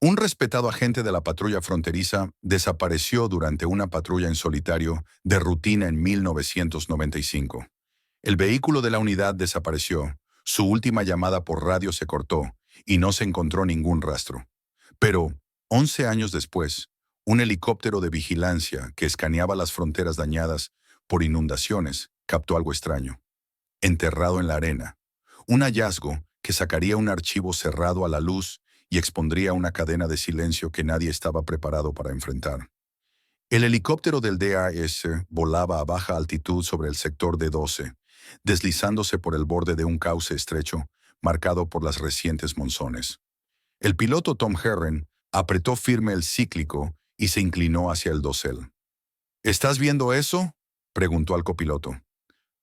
Un respetado agente de la patrulla fronteriza desapareció durante una patrulla en solitario de rutina en 1995. El vehículo de la unidad desapareció, su última llamada por radio se cortó y no se encontró ningún rastro. Pero, 11 años después, un helicóptero de vigilancia que escaneaba las fronteras dañadas por inundaciones captó algo extraño. Enterrado en la arena. Un hallazgo que sacaría un archivo cerrado a la luz y expondría una cadena de silencio que nadie estaba preparado para enfrentar. El helicóptero del DAS volaba a baja altitud sobre el sector D12, deslizándose por el borde de un cauce estrecho, marcado por las recientes monzones. El piloto Tom Herren apretó firme el cíclico y se inclinó hacia el dosel. ¿Estás viendo eso?, preguntó al copiloto.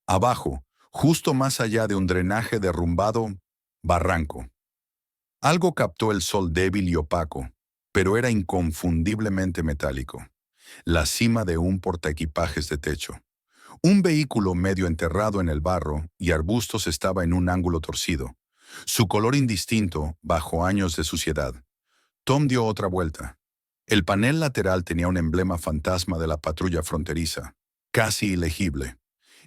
Abajo, justo más allá de un drenaje derrumbado, barranco. Algo captó el sol débil y opaco, pero era inconfundiblemente metálico. La cima de un portaequipajes de techo. Un vehículo medio enterrado en el barro y arbustos estaba en un ángulo torcido, su color indistinto bajo años de suciedad. Tom dio otra vuelta. El panel lateral tenía un emblema fantasma de la patrulla fronteriza, casi ilegible.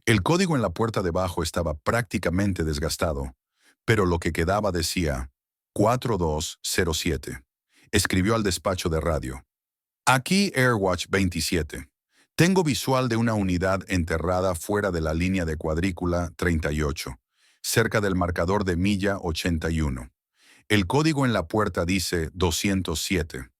El código en la puerta debajo estaba prácticamente desgastado, pero lo que quedaba decía 4207. Escribió al despacho de radio. Aquí Airwatch 27. Tengo visual de una unidad enterrada fuera de la línea de cuadrícula 38, cerca del marcador de milla 81. El código en la puerta dice 207.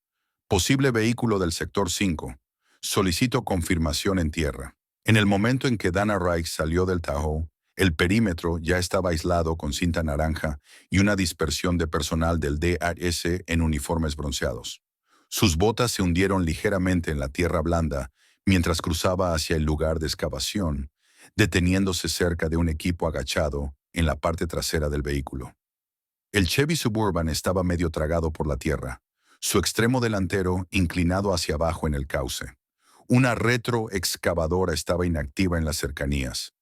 Posible vehículo del sector 5. Solicito confirmación en tierra. En el momento en que Dana Reich salió del Tahoe, el perímetro ya estaba aislado con cinta naranja y una dispersión de personal del DAS en uniformes bronceados. Sus botas se hundieron ligeramente en la tierra blanda mientras cruzaba hacia el lugar de excavación, deteniéndose cerca de un equipo agachado en la parte trasera del vehículo. El Chevy Suburban estaba medio tragado por la tierra, su extremo delantero inclinado hacia abajo en el cauce. Una retroexcavadora estaba inactiva en las cercanías.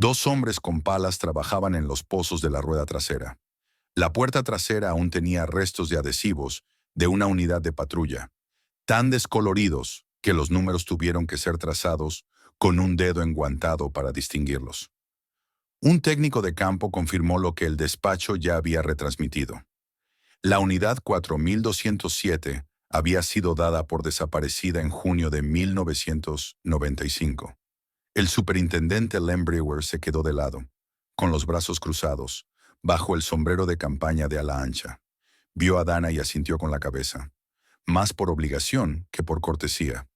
Dos hombres con palas trabajaban en los pozos de la rueda trasera. La puerta trasera aún tenía restos de adhesivos de una unidad de patrulla, tan descoloridos que los números tuvieron que ser trazados con un dedo enguantado para distinguirlos. Un técnico de campo confirmó lo que el despacho ya había retransmitido. La unidad 4207 había sido dada por desaparecida en junio de 1995. El superintendente Len Brewer se quedó de lado, con los brazos cruzados, bajo el sombrero de campaña de ala ancha. Vio a Dana y asintió con la cabeza, más por obligación que por cortesía.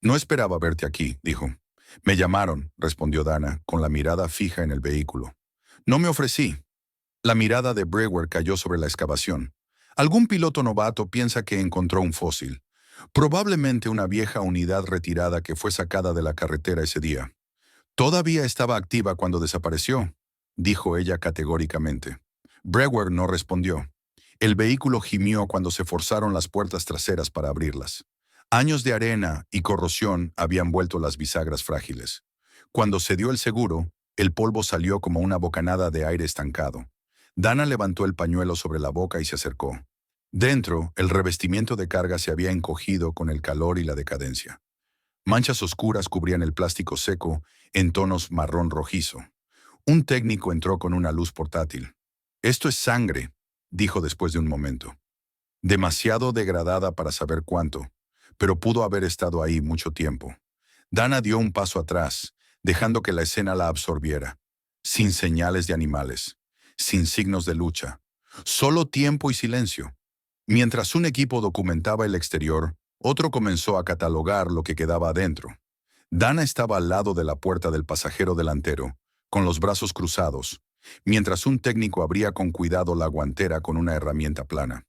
No esperaba verte aquí, dijo. Me llamaron, respondió Dana, con la mirada fija en el vehículo. No me ofrecí. La mirada de Brewer cayó sobre la excavación. Algún piloto novato piensa que encontró un fósil. Probablemente una vieja unidad retirada que fue sacada de la carretera ese día. Todavía estaba activa cuando desapareció, dijo ella categóricamente. Brewer no respondió. El vehículo gimió cuando se forzaron las puertas traseras para abrirlas. Años de arena y corrosión habían vuelto las bisagras frágiles. Cuando se dio el seguro, el polvo salió como una bocanada de aire estancado. Dana levantó el pañuelo sobre la boca y se acercó. Dentro, el revestimiento de carga se había encogido con el calor y la decadencia. Manchas oscuras cubrían el plástico seco en tonos marrón rojizo. Un técnico entró con una luz portátil. «Esto es sangre», dijo después de un momento. Demasiado degradada para saber cuánto, pero pudo haber estado ahí mucho tiempo. Dana dio un paso atrás, dejando que la escena la absorbiera. Sin señales de animales, sin signos de lucha, solo tiempo y silencio. Mientras un equipo documentaba el exterior, otro comenzó a catalogar lo que quedaba adentro. Dana estaba al lado de la puerta del pasajero delantero, con los brazos cruzados, mientras un técnico abría con cuidado la guantera con una herramienta plana.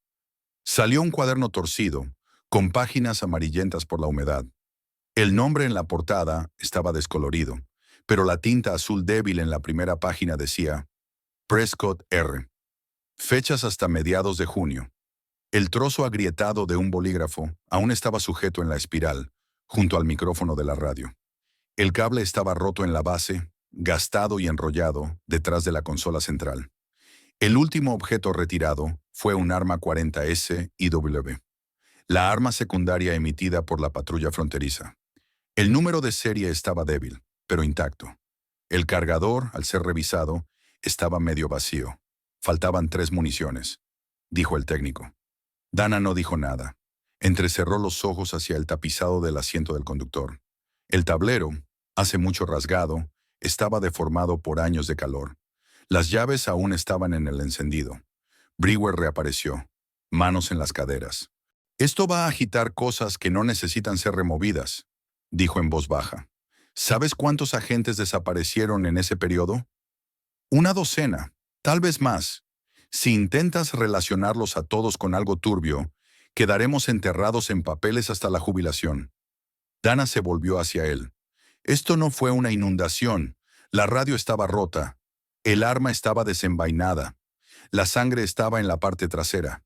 Salió un cuaderno torcido, con páginas amarillentas por la humedad. El nombre en la portada estaba descolorido, pero la tinta azul débil en la primera página decía Prescott R. Fechas hasta mediados de junio. El trozo agrietado de un bolígrafo aún estaba sujeto en la espiral, junto al micrófono de la radio. El cable estaba roto en la base, gastado y enrollado detrás de la consola central. El último objeto retirado fue un arma 40S IW. la arma secundaria emitida por la patrulla fronteriza. El número de serie estaba débil, pero intacto. El cargador, al ser revisado, estaba medio vacío. Faltaban 3 municiones, dijo el técnico. Dana no dijo nada. Entrecerró los ojos hacia el tapizado del asiento del conductor. El tablero, hace mucho rasgado, estaba deformado por años de calor. Las llaves aún estaban en el encendido. Brewer reapareció, manos en las caderas. Esto va a agitar cosas que no necesitan ser removidas, dijo en voz baja. ¿Sabes cuántos agentes desaparecieron en ese periodo? Una docena, tal vez más. Si intentas relacionarlos a todos con algo turbio, quedaremos enterrados en papeles hasta la jubilación. Dana se volvió hacia él. Esto no fue una inundación. La radio estaba rota. El arma estaba desenvainada. La sangre estaba en la parte trasera.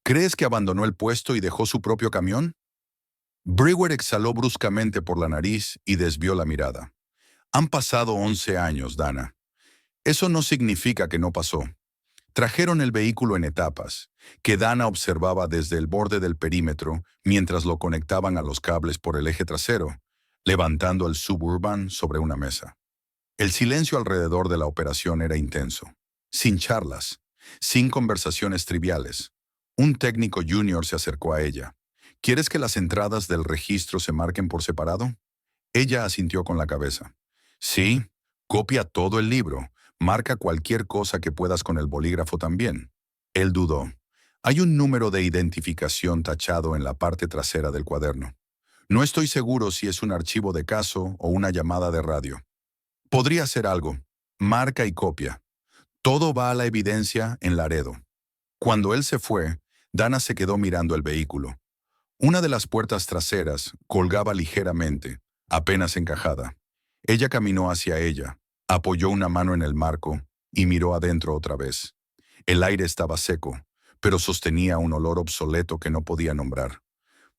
¿Crees que abandonó el puesto y dejó su propio camión? Brewer exhaló bruscamente por la nariz y desvió la mirada. Han pasado 11 años, Dana. Eso no significa que no pasó. Trajeron el vehículo en etapas, que Dana observaba desde el borde del perímetro mientras lo conectaban a los cables por el eje trasero, levantando el Suburban sobre una mesa. El silencio alrededor de la operación era intenso. Sin charlas, sin conversaciones triviales. Un técnico junior se acercó a ella. ¿Quieres que las entradas del registro se marquen por separado? Ella asintió con la cabeza. Sí, copia todo el libro. Marca cualquier cosa que puedas con el bolígrafo también. Él dudó. Hay un número de identificación tachado en la parte trasera del cuaderno. No estoy seguro si es un archivo de caso o una llamada de radio. Podría ser algo. Marca y copia. Todo va a la evidencia en Laredo. Cuando él se fue, Dana se quedó mirando el vehículo. Una de las puertas traseras colgaba ligeramente, apenas encajada. Ella caminó hacia ella, apoyó una mano en el marco y miró adentro otra vez. El aire estaba seco, pero sostenía un olor obsoleto que no podía nombrar.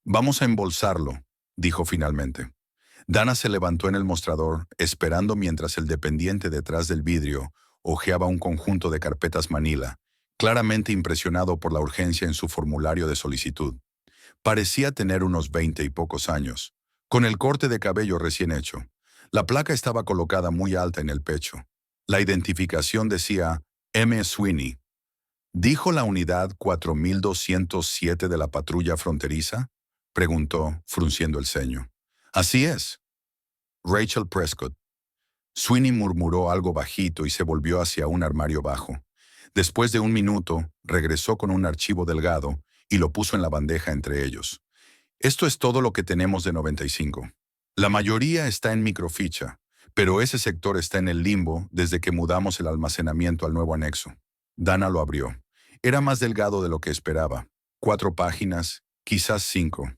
Vamos a embolsarlo, dijo finalmente. Dana se levantó en el mostrador, esperando mientras el dependiente detrás del vidrio hojeaba un conjunto de carpetas Manila, claramente impresionado por la urgencia en su formulario de solicitud. Parecía tener unos 20 y pocos años, con el corte de cabello recién hecho. La placa estaba colocada muy alta en el pecho. La identificación decía M. Sweeney. ¿Dijo la unidad 4207 de la patrulla fronteriza? Preguntó, frunciendo el ceño. Así es. Rachel Prescott. Sweeney murmuró algo bajito y se volvió hacia un armario bajo. Después de un minuto, regresó con un archivo delgado y lo puso en la bandeja entre ellos. Esto es todo lo que tenemos de 95. La mayoría está en microficha, pero ese sector está en el limbo desde que mudamos el almacenamiento al nuevo anexo. Dana lo abrió. Era más delgado de lo que esperaba. 4 páginas, quizás 5,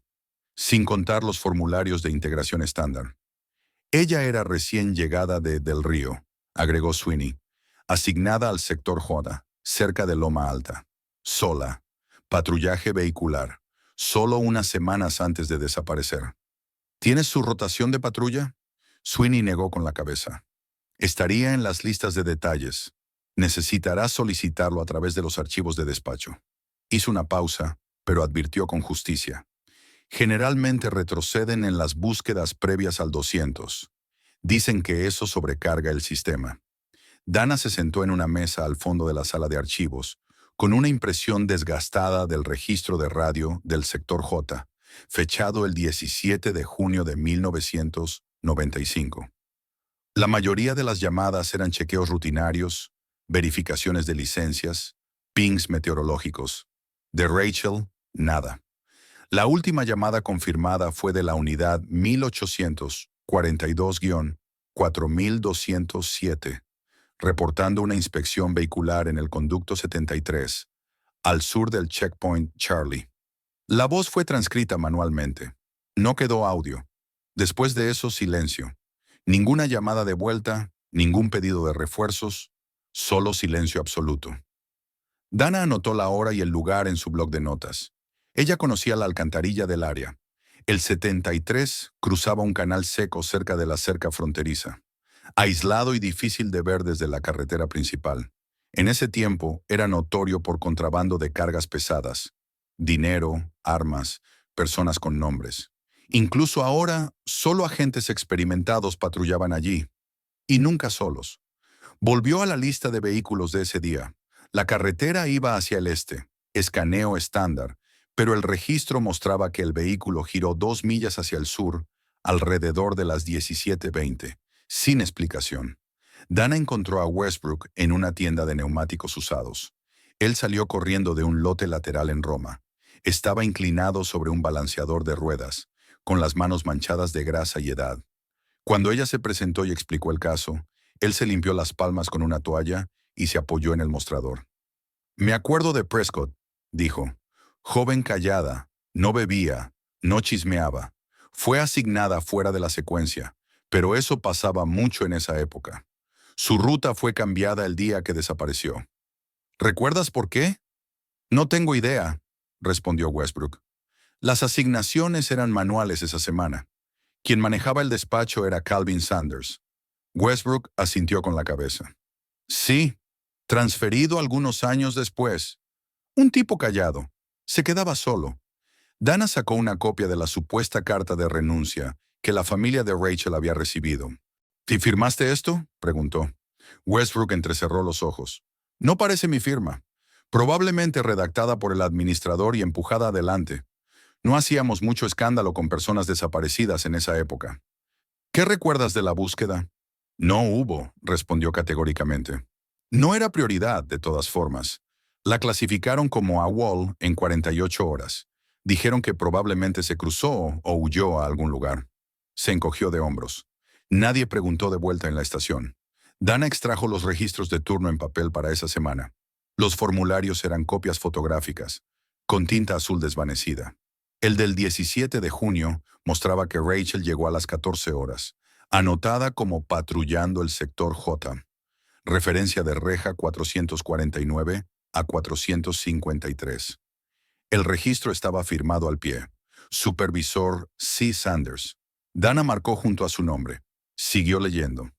sin contar los formularios de integración estándar. Ella era recién llegada de Del Río, agregó Sweeney, asignada al sector J, cerca de Loma Alta. Sola. Patrullaje vehicular. Solo unas semanas antes de desaparecer. ¿Tienes su rotación de patrulla? Sweeney negó con la cabeza. Estaría en las listas de detalles. Necesitará solicitarlo a través de los archivos de despacho. Hizo una pausa, pero advirtió con justicia. Generalmente retroceden en las búsquedas previas al 200. Dicen que eso sobrecarga el sistema. Dana se sentó en una mesa al fondo de la sala de archivos, con una impresión desgastada del registro de radio del sector J, fechado el 17 de junio de 1995. La mayoría de las llamadas eran chequeos rutinarios, verificaciones de licencias, pings meteorológicos. De Rachel, nada. La última llamada confirmada fue de la unidad 1842-4207, reportando una inspección vehicular en el conducto 73, al sur del checkpoint Charlie. La voz fue transcrita manualmente. No quedó audio. Después de eso, silencio. Ninguna llamada de vuelta, ningún pedido de refuerzos, solo silencio absoluto. Dana anotó la hora y el lugar en su bloc de notas. Ella conocía la alcantarilla del área. El 73 cruzaba un canal seco cerca de la cerca fronteriza, aislado y difícil de ver desde la carretera principal. En ese tiempo era notorio por contrabando de cargas pesadas, dinero, armas, personas con nombres. Incluso ahora, solo agentes experimentados patrullaban allí, y nunca solos. Volvió a la lista de vehículos de ese día. La carretera iba hacia el este, escaneo estándar, pero el registro mostraba que el vehículo giró 2 millas hacia el sur, alrededor de las 17:20, sin explicación. Dana encontró a Westbrook en una tienda de neumáticos usados. Él salió corriendo de un lote lateral en Roma. Estaba inclinado sobre un balanceador de ruedas, con las manos manchadas de grasa y edad. Cuando ella se presentó y explicó el caso, él se limpió las palmas con una toalla y se apoyó en el mostrador. Me acuerdo de Prescott, dijo. Joven callada, no bebía, no chismeaba. Fue asignada fuera de la secuencia, pero eso pasaba mucho en esa época. Su ruta fue cambiada el día que desapareció. ¿Recuerdas por qué? No tengo idea, respondió Westbrook. Las asignaciones eran manuales esa semana. Quien manejaba el despacho era Calvin Sanders. Westbrook asintió con la cabeza. Sí, transferido algunos años después. Un tipo callado. Se quedaba solo. Dana sacó una copia de la supuesta carta de renuncia que la familia de Rachel había recibido. ¿Y firmaste esto?, preguntó. Westbrook entrecerró los ojos. No parece mi firma. Probablemente redactada por el administrador y empujada adelante. No hacíamos mucho escándalo con personas desaparecidas en esa época. ¿Qué recuerdas de la búsqueda? No hubo, respondió categóricamente. No era prioridad, de todas formas. La clasificaron como AWOL en 48 horas. Dijeron que probablemente se cruzó o huyó a algún lugar. Se encogió de hombros. Nadie preguntó de vuelta en la estación. Dana extrajo los registros de turno en papel para esa semana. Los formularios eran copias fotográficas, con tinta azul desvanecida. El del 17 de junio mostraba que Rachel llegó a las 14 horas, anotada como patrullando el sector J. Referencia de reja 449 a 453. El registro estaba firmado al pie. Supervisor C. Sanders. Dana marcó junto a su nombre. Siguió leyendo.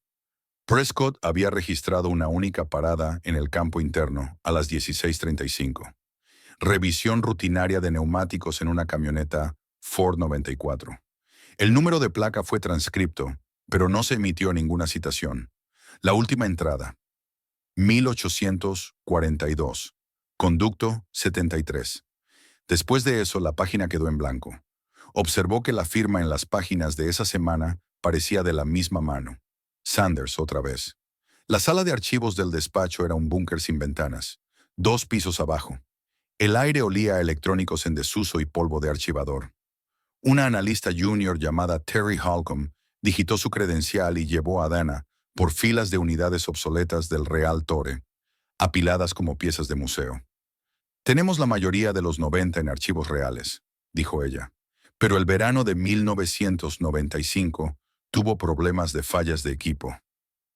Prescott había registrado una única parada en el campo interno a las 16:35. Revisión rutinaria de neumáticos en una camioneta Ford 94. El número de placa fue transcripto, pero no se emitió ninguna citación. La última entrada. 1842. Conducto 73. Después de eso, la página quedó en blanco. Observó que la firma en las páginas de esa semana parecía de la misma mano. Sanders otra vez. La sala de archivos del despacho era un búnker sin ventanas, 2 pisos abajo. El aire olía a electrónicos en desuso y polvo de archivador. Una analista junior llamada Terry Holcomb digitó su credencial y llevó a Dana por filas de unidades obsoletas del Real Torre, apiladas como piezas de museo. Tenemos la mayoría de los 90 en archivos reales, dijo ella, pero el verano de 1995 tuvo problemas de fallas de equipo.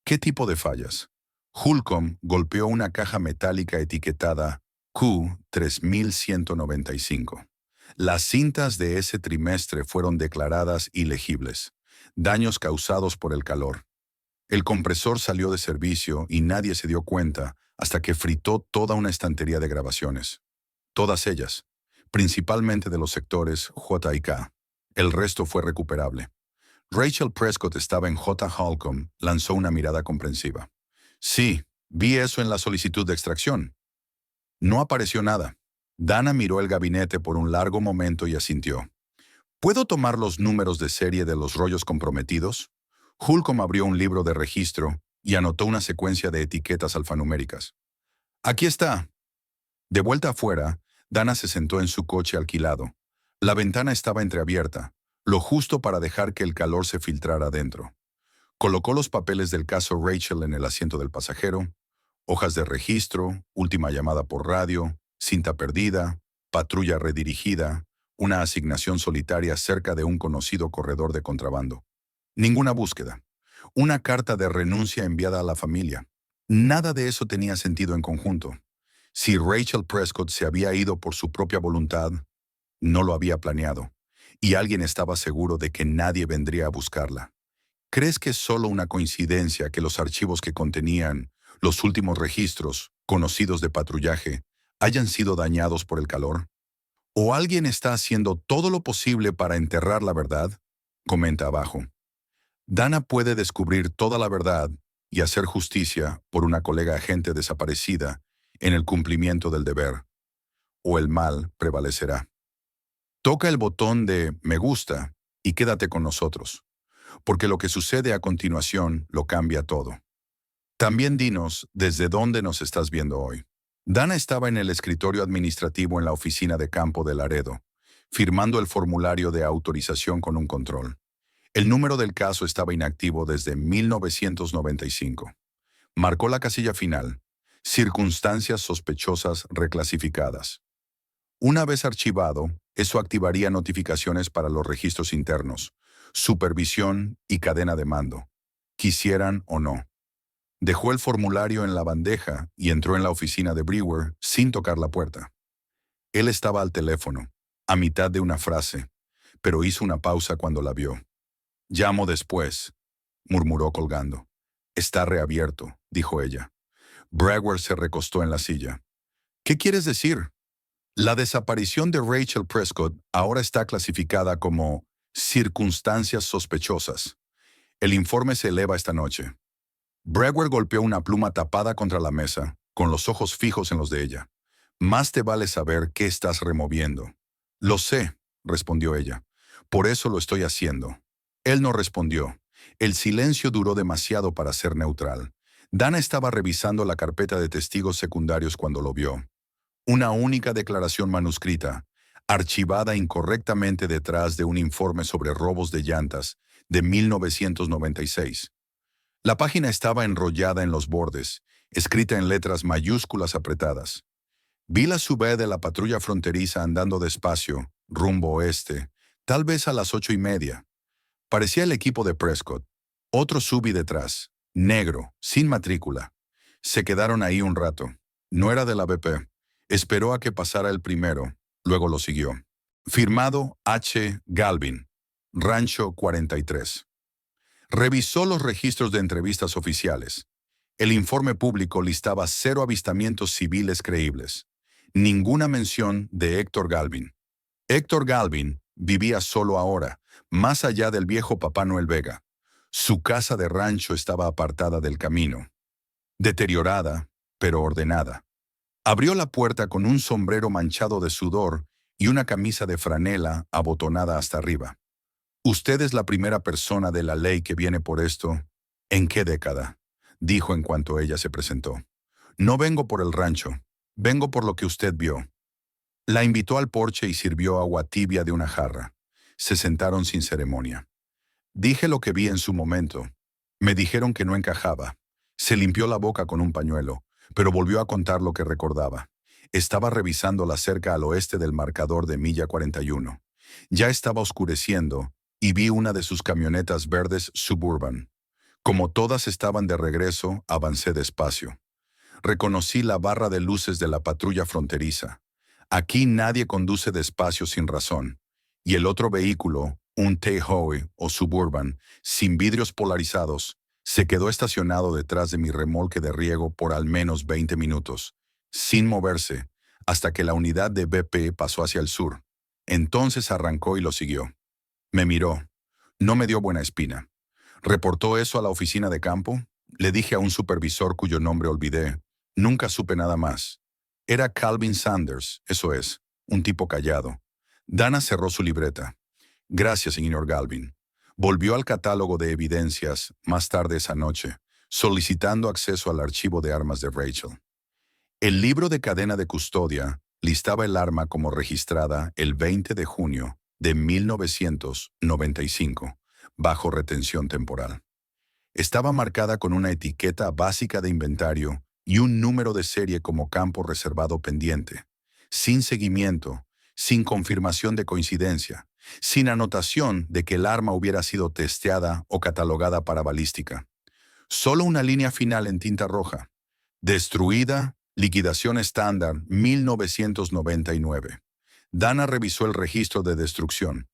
¿Qué tipo de fallas? Holcomb golpeó una caja metálica etiquetada Q3195. Las cintas de ese trimestre fueron declaradas ilegibles, daños causados por el calor. El compresor salió de servicio y nadie se dio cuenta hasta que fritó toda una estantería de grabaciones. Todas ellas, principalmente de los sectores J y K. El resto fue recuperable. Rachel Prescott estaba en J. Holcomb, lanzó una mirada comprensiva. Sí, vi eso en la solicitud de extracción. No apareció nada. Dana miró el gabinete por un largo momento y asintió. ¿Puedo tomar los números de serie de los rollos comprometidos? Holcomb abrió un libro de registro y anotó una secuencia de etiquetas alfanuméricas. Aquí está. De vuelta afuera, Dana se sentó en su coche alquilado. La ventana estaba entreabierta, lo justo para dejar que el calor se filtrara adentro. Colocó los papeles del caso Rachel en el asiento del pasajero, hojas de registro, última llamada por radio, cinta perdida, patrulla redirigida, una asignación solitaria cerca de un conocido corredor de contrabando. Ninguna búsqueda. Una carta de renuncia enviada a la familia. Nada de eso tenía sentido en conjunto. Si Rachel Prescott se había ido por su propia voluntad, no lo había planeado, y alguien estaba seguro de que nadie vendría a buscarla. ¿Crees que es solo una coincidencia que los archivos que contenían los últimos registros, conocidos de patrullaje, hayan sido dañados por el calor? O alguien está haciendo todo lo posible para enterrar la verdad, comenta abajo. Dana puede descubrir toda la verdad y hacer justicia por una colega agente desaparecida en el cumplimiento del deber, o el mal prevalecerá. Toca el botón de me gusta y quédate con nosotros, porque lo que sucede a continuación lo cambia todo. También dinos desde dónde nos estás viendo hoy. Dana estaba en el escritorio administrativo en la oficina de campo de Laredo, firmando el formulario de autorización con un control. El número del caso estaba inactivo desde 1995. Marcó la casilla final, circunstancias sospechosas reclasificadas. Una vez archivado, eso activaría notificaciones para los registros internos, supervisión y cadena de mando, quisieran o no. Dejó el formulario en la bandeja y entró en la oficina de Brewer sin tocar la puerta. Él estaba al teléfono, a mitad de una frase, pero hizo una pausa cuando la vio. «Llamo después», murmuró colgando. «Está reabierto», dijo ella. Brewer se recostó en la silla. «¿Qué quieres decir?» La desaparición de Rachel Prescott ahora está clasificada como circunstancias sospechosas. El informe se eleva esta noche. Brewer golpeó una pluma tapada contra la mesa, con los ojos fijos en los de ella. «Más te vale saber qué estás removiendo». «Lo sé», respondió ella. «Por eso lo estoy haciendo». Él no respondió. El silencio duró demasiado para ser neutral. Dana estaba revisando la carpeta de testigos secundarios cuando lo vio. Una única declaración manuscrita, archivada incorrectamente detrás de un informe sobre robos de llantas de 1996. La página estaba enrollada en los bordes, escrita en letras mayúsculas apretadas. Vi la sub de la patrulla fronteriza andando despacio, rumbo oeste, tal vez a las 8:30. Parecía el equipo de Prescott. Otro subi detrás, negro, sin matrícula. Se quedaron ahí un rato. No era de la BP. Esperó a que pasara el primero, luego lo siguió. Firmado H. Galvin, Rancho 43. Revisó los registros de entrevistas oficiales. El informe público listaba 0 avistamientos civiles creíbles. Ninguna mención de Héctor Galvin. Héctor Galvin vivía solo ahora, más allá del viejo Papá Noel Vega. Su casa de rancho estaba apartada del camino. Deteriorada, pero ordenada. Abrió la puerta con un sombrero manchado de sudor y una camisa de franela abotonada hasta arriba. «Usted es la primera persona de la ley que viene por esto». «¿En qué década?», dijo en cuanto ella se presentó. «No vengo por el rancho, vengo por lo que usted vio». La invitó al porche y sirvió agua tibia de una jarra. Se sentaron sin ceremonia. «Dije lo que vi en su momento. Me dijeron que no encajaba». Se limpió la boca con un pañuelo, pero volvió a contar lo que recordaba. Estaba revisando la cerca al oeste del marcador de milla 41. Ya estaba oscureciendo y vi una de sus camionetas verdes Suburban. Como todas estaban de regreso, avancé despacio. Reconocí la barra de luces de la patrulla fronteriza. Aquí nadie conduce despacio sin razón. Y el otro vehículo, un Tahoe o Suburban, sin vidrios polarizados, se quedó estacionado detrás de mi remolque de riego por al menos 20 minutos, sin moverse, hasta que la unidad de BP pasó hacia el sur. Entonces arrancó y lo siguió. Me miró. No me dio buena espina. ¿Reportó eso a la oficina de campo? Le dije a un supervisor cuyo nombre olvidé. Nunca supe nada más. Era Calvin Sanders, eso es, un tipo callado. Dana cerró su libreta. «Gracias, señor Galvin». Volvió al catálogo de evidencias más tarde esa noche, solicitando acceso al archivo de armas de Rachel. El libro de cadena de custodia listaba el arma como registrada el 20 de junio de 1995, bajo retención temporal. Estaba marcada con una etiqueta básica de inventario y un número de serie como campo reservado pendiente, sin seguimiento, sin confirmación de coincidencia, sin anotación de que el arma hubiera sido testeada o catalogada para balística. Solo una línea final en tinta roja. Destruida, liquidación estándar, 1999. Dana revisó el registro de destrucción.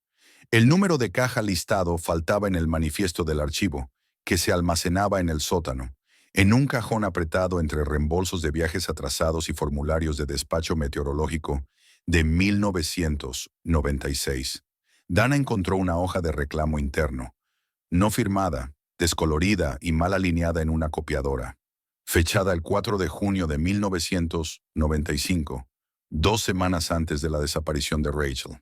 El número de caja listado faltaba en el manifiesto del archivo, que se almacenaba en el sótano, en un cajón apretado entre reembolsos de viajes atrasados y formularios de despacho meteorológico de 1996. Dana encontró una hoja de reclamo interno, no firmada, descolorida y mal alineada en una copiadora, fechada el 4 de junio de 1995, 2 semanas antes de la desaparición de Rachel.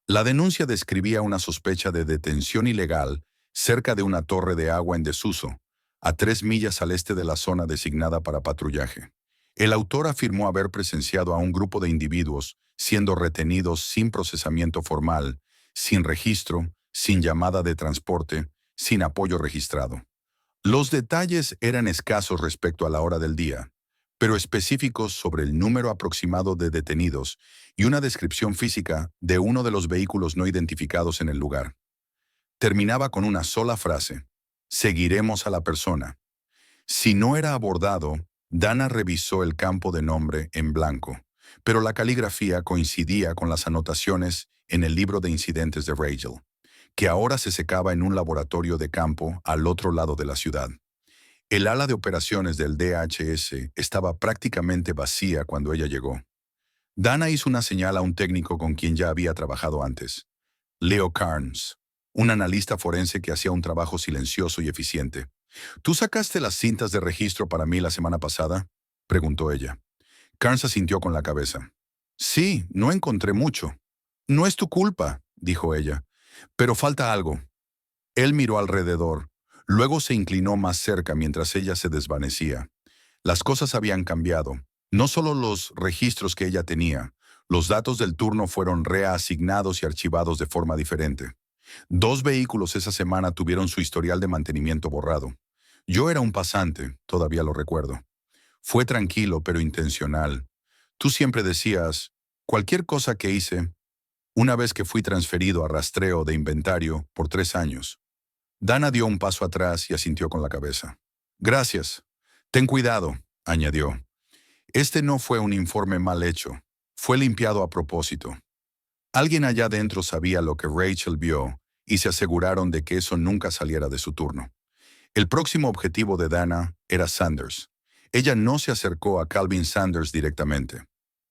La denuncia describía una sospecha de detención ilegal cerca de una torre de agua en desuso, a 3 millas al este de la zona designada para patrullaje. El autor afirmó haber presenciado a un grupo de individuos siendo retenidos sin procesamiento formal, sin registro, sin llamada de transporte, sin apoyo registrado. Los detalles eran escasos respecto a la hora del día, pero específicos sobre el número aproximado de detenidos y una descripción física de uno de los vehículos no identificados en el lugar. Terminaba con una sola frase: seguiremos a la persona. Si no era abordado, Dana revisó el campo de nombre en blanco, pero la caligrafía coincidía con las anotaciones en el libro de incidentes de Rachel, que ahora se secaba en un laboratorio de campo al otro lado de la ciudad. El ala de operaciones del DHS estaba prácticamente vacía cuando ella llegó. Dana hizo una señal a un técnico con quien ya había trabajado antes, Leo Carnes, un analista forense que hacía un trabajo silencioso y eficiente. ¿Tú sacaste las cintas de registro para mí la semana pasada?, preguntó ella. Carnes asintió con la cabeza. Sí, no encontré mucho. No es tu culpa, dijo ella, pero falta algo. Él miró alrededor, luego se inclinó más cerca mientras ella se desvanecía. Las cosas habían cambiado. No solo los registros que ella tenía, los datos del turno fueron reasignados y archivados de forma diferente. 2 vehículos esa semana tuvieron su historial de mantenimiento borrado. Yo era un pasante, todavía lo recuerdo. Fue tranquilo pero intencional. Tú siempre decías, cualquier cosa que hice, una vez que fui transferido a rastreo de inventario por 3 años. Dana dio un paso atrás y asintió con la cabeza. Gracias. Ten cuidado, añadió. Este no fue un informe mal hecho. Fue limpiado a propósito. Alguien allá dentro sabía lo que Rachel vio y se aseguraron de que eso nunca saliera de su turno. El próximo objetivo de Dana era Sanders. Ella no se acercó a Calvin Sanders directamente.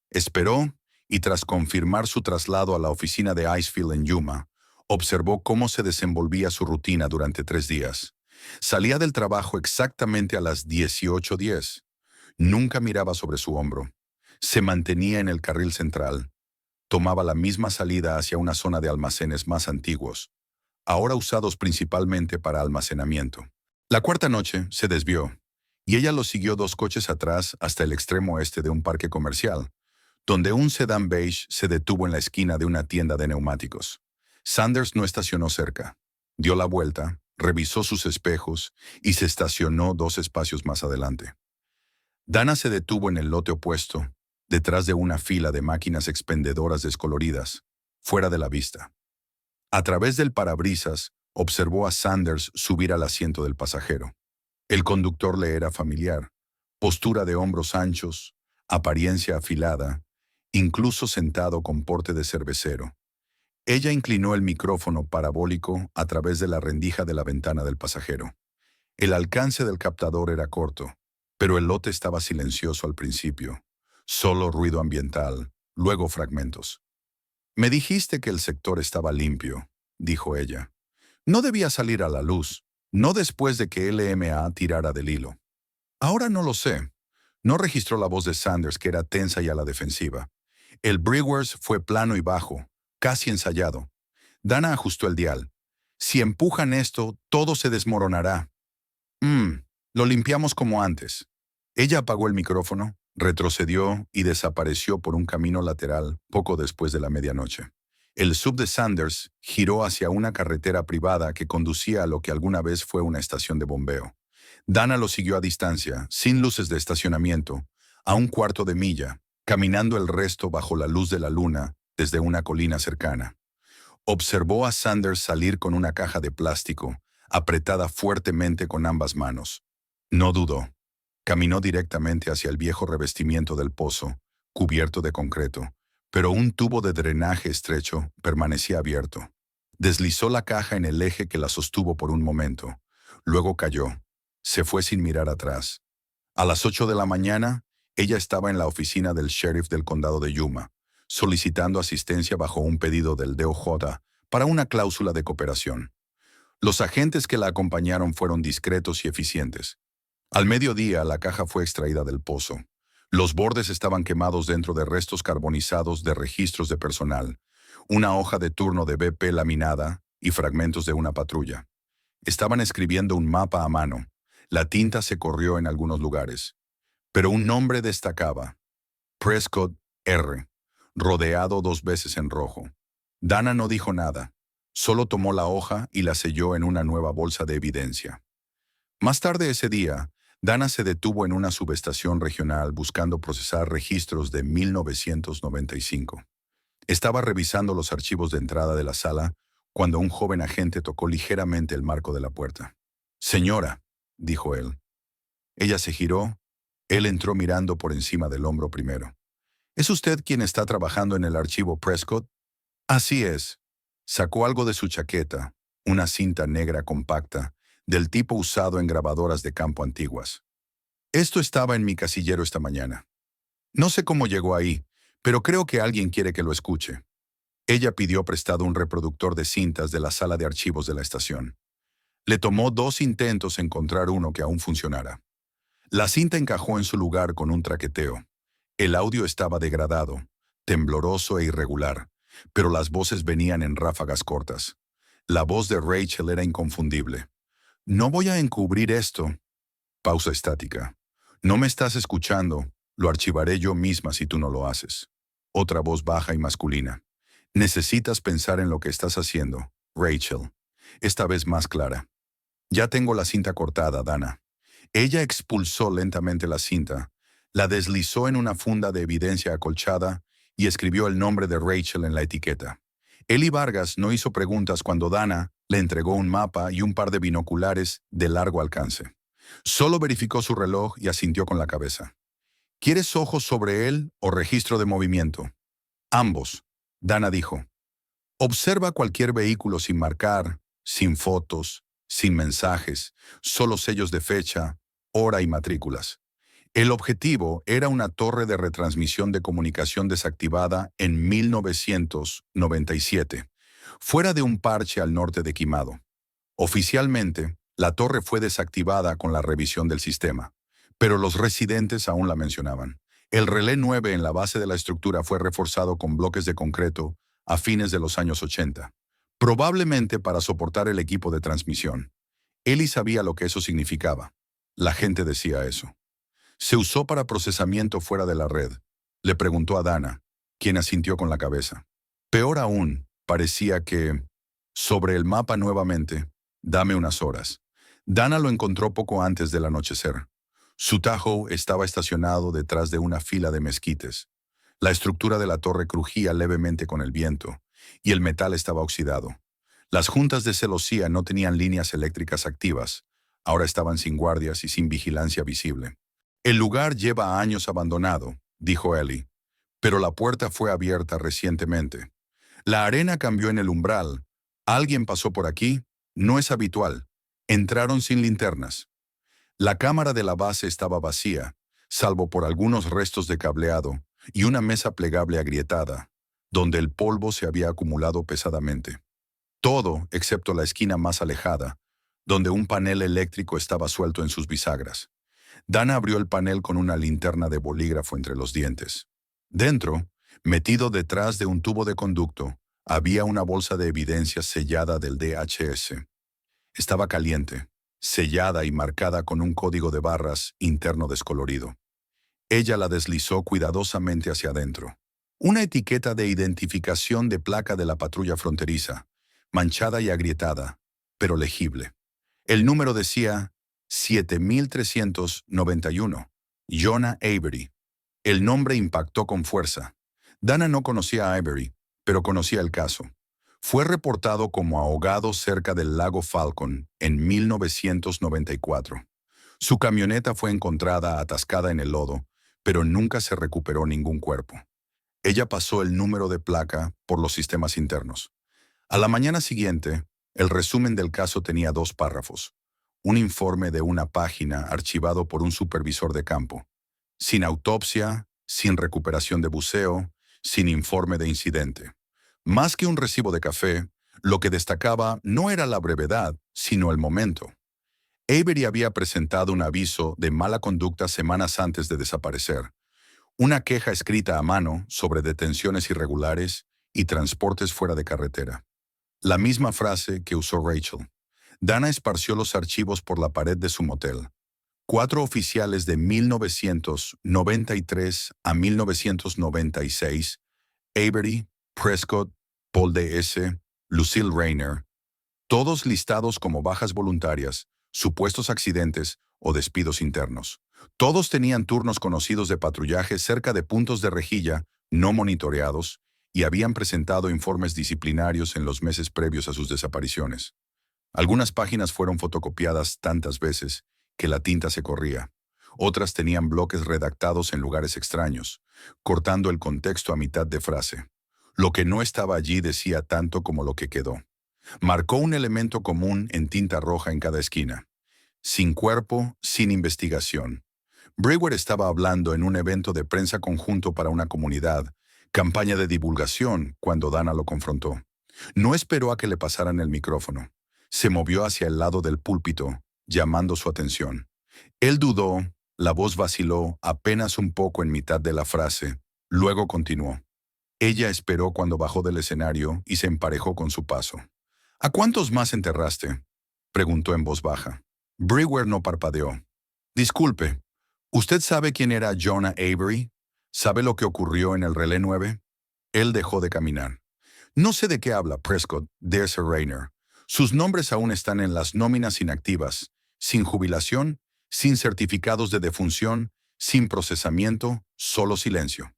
Esperó y tras confirmar su traslado a la oficina de Icefield en Yuma, observó cómo se desenvolvía su rutina durante 3 días. Salía del trabajo exactamente a las 18:10. Nunca miraba sobre su hombro. Se mantenía en el carril central. Tomaba la misma salida hacia una zona de almacenes más antiguos, ahora usados principalmente para almacenamiento. La cuarta noche se desvió, y ella lo siguió 2 coches atrás hasta el extremo oeste de un parque comercial, donde un sedán beige se detuvo en la esquina de una tienda de neumáticos. Sanders no estacionó cerca. Dio la vuelta, revisó sus espejos y se estacionó 2 espacios más adelante. Dana se detuvo en el lote opuesto, detrás de una fila de máquinas expendedoras descoloridas, fuera de la vista. A través del parabrisas, observó a Sanders subir al asiento del pasajero. El conductor le era familiar, postura de hombros anchos, apariencia afilada, incluso sentado con porte de cervecero. Ella inclinó el micrófono parabólico a través de la rendija de la ventana del pasajero. El alcance del captador era corto, pero el lote estaba silencioso al principio. Solo ruido ambiental, luego fragmentos. Me dijiste que el sector estaba limpio, dijo ella. No debía salir a la luz, no después de que LMA tirara del hilo. Ahora no lo sé. No registró la voz de Sanders, que era tensa y a la defensiva. El Brewers fue plano y bajo, casi ensayado. Dana ajustó el dial. Si empujan esto, todo se desmoronará. Lo limpiamos como antes. Ella apagó el micrófono, retrocedió y desapareció por un camino lateral poco después de la medianoche. El sub de Sanders giró hacia una carretera privada que conducía a lo que alguna vez fue una estación de bombeo. Dana lo siguió a distancia, sin luces de estacionamiento, a 1/4 de milla, caminando el resto bajo la luz de la luna desde una colina cercana. Observó a Sanders salir con una caja de plástico, apretada fuertemente con ambas manos. No dudó. Caminó directamente hacia el viejo revestimiento del pozo, cubierto de concreto, pero un tubo de drenaje estrecho permanecía abierto. Deslizó la caja en el eje que la sostuvo por un momento. Luego cayó. Se fue sin mirar atrás. A las 8 de la mañana, ella estaba en la oficina del sheriff del condado de Yuma. solicitando asistencia bajo un pedido del DOJ para una cláusula de cooperación. Los agentes que la acompañaron fueron discretos y eficientes. Al mediodía, la caja fue extraída del pozo. Los bordes estaban quemados dentro de restos carbonizados de registros de personal, una hoja de turno de BP laminada y fragmentos de una patrulla. Estaban escribiendo un mapa a mano. La tinta se corrió en algunos lugares. Pero un nombre destacaba: Prescott R., rodeado 2 veces en rojo. Dana no dijo nada. Solo tomó la hoja y la selló en una nueva bolsa de evidencia. Más tarde ese día, Dana se detuvo en una subestación regional buscando procesar registros de 1995. Estaba revisando los archivos de entrada de la sala cuando un joven agente tocó ligeramente el marco de la puerta. «Señora», dijo él. Ella se giró. Él entró mirando por encima del hombro primero. «¿Es usted quien está trabajando en el archivo Prescott?» «Así es». Sacó algo de su chaqueta, una cinta negra compacta, del tipo usado en grabadoras de campo antiguas. «Esto estaba en mi casillero esta mañana. No sé cómo llegó ahí, pero creo que alguien quiere que lo escuche». Ella pidió prestado un reproductor de cintas de la sala de archivos de la estación. Le tomó 2 intentos encontrar uno que aún funcionara. La cinta encajó en su lugar con un traqueteo. El audio estaba degradado, tembloroso e irregular, pero las voces venían en ráfagas cortas. La voz de Rachel era inconfundible. «No voy a encubrir esto». Pausa estática. «No me estás escuchando. Lo archivaré yo misma si tú no lo haces». Otra voz baja y masculina. «Necesitas pensar en lo que estás haciendo, Rachel». Esta vez más clara. «Ya tengo la cinta cortada, Dana». Ella expulsó lentamente la cinta, la deslizó en una funda de evidencia acolchada y escribió el nombre de Rachel en la etiqueta. Eli Vargas no hizo preguntas cuando Dana le entregó un mapa y un par de binoculares de largo alcance. Solo verificó su reloj y asintió con la cabeza. «¿Quieres ojos sobre él o registro de movimiento?» «Ambos», Dana dijo. «Observa cualquier vehículo sin marcar, sin fotos, sin mensajes, solo sellos de fecha, hora y matrículas». El objetivo era una torre de retransmisión de comunicación desactivada en 1997, fuera de un parche al norte de Quimado. Oficialmente, la torre fue desactivada con la revisión del sistema, pero los residentes aún la mencionaban. El relé 9 en la base de la estructura fue reforzado con bloques de concreto a fines de los años 80, probablemente para soportar el equipo de transmisión. Eli sabía lo que eso significaba. La gente decía eso. «¿Se usó para procesamiento fuera de la red?», le preguntó a Dana, quien asintió con la cabeza. Peor aún, parecía que... «Sobre el mapa nuevamente. Dame unas horas». Dana lo encontró poco antes del anochecer. Su Tahoe estaba estacionado detrás de una fila de mezquites. La estructura de la torre crujía levemente con el viento, y el metal estaba oxidado. Las juntas de celosía no tenían líneas eléctricas activas. Ahora estaban sin guardias y sin vigilancia visible. «El lugar lleva años abandonado», dijo Eli, «pero la puerta fue abierta recientemente. La arena cambió en el umbral. Alguien pasó por aquí. No es habitual. Entraron sin linternas». La cámara de la base estaba vacía, salvo por algunos restos de cableado y una mesa plegable agrietada, donde el polvo se había acumulado pesadamente. Todo, excepto la esquina más alejada, donde un panel eléctrico estaba suelto en sus bisagras. Dana abrió el panel con una linterna de bolígrafo entre los dientes. Dentro, metido detrás de un tubo de conducto, había una bolsa de evidencias sellada del DHS. Estaba caliente, sellada y marcada con un código de barras interno descolorido. Ella la deslizó cuidadosamente hacia adentro. Una etiqueta de identificación de placa de la patrulla fronteriza, manchada y agrietada, pero legible. El número decía 7391, Jonah Avery. El nombre impactó con fuerza. Dana no conocía a Avery, pero conocía el caso. Fue reportado como ahogado cerca del lago Falcon en 1994. Su camioneta fue encontrada atascada en el lodo, pero nunca se recuperó ningún cuerpo. Ella pasó el número de placa por los sistemas internos. A la mañana siguiente, el resumen del caso tenía 2 párrafos. Un informe de una página archivado por un supervisor de campo. Sin autopsia, sin recuperación de buceo, sin informe de incidente. Más que un recibo de café, lo que destacaba no era la brevedad, sino el momento. Avery había presentado un aviso de mala conducta semanas antes de desaparecer, una queja escrita a mano sobre detenciones irregulares y transportes fuera de carretera. La misma frase que usó Rachel. Dana esparció los archivos por la pared de su motel. 4 oficiales de 1993 a 1996, Avery, Prescott, Paul D.S., Lucille Rayner, todos listados como bajas voluntarias, supuestos accidentes o despidos internos. Todos tenían turnos conocidos de patrullaje cerca de puntos de rejilla no monitoreados y habían presentado informes disciplinarios en los meses previos a sus desapariciones. Algunas páginas fueron fotocopiadas tantas veces que la tinta se corría. Otras tenían bloques redactados en lugares extraños, cortando el contexto a mitad de frase. Lo que no estaba allí decía tanto como lo que quedó. Marcó un elemento común en tinta roja en cada esquina. Sin cuerpo, sin investigación. Brewer estaba hablando en un evento de prensa conjunto para una comunidad, campaña de divulgación, cuando Dana lo confrontó. No esperó a que le pasaran el micrófono. Se movió hacia el lado del púlpito, llamando su atención. Él dudó, la voz vaciló apenas un poco en mitad de la frase, luego continuó. Ella esperó cuando bajó del escenario y se emparejó con su paso. ¿A cuántos más enterraste?, preguntó en voz baja. Brewer no parpadeó. Disculpe, ¿usted sabe quién era Jonah Avery? ¿Sabe lo que ocurrió en el Relé 9? Él dejó de caminar. No sé de qué habla Prescott, D.S. Rayner. Sus nombres aún están en las nóminas inactivas, sin jubilación, sin certificados de defunción, sin procesamiento, solo silencio.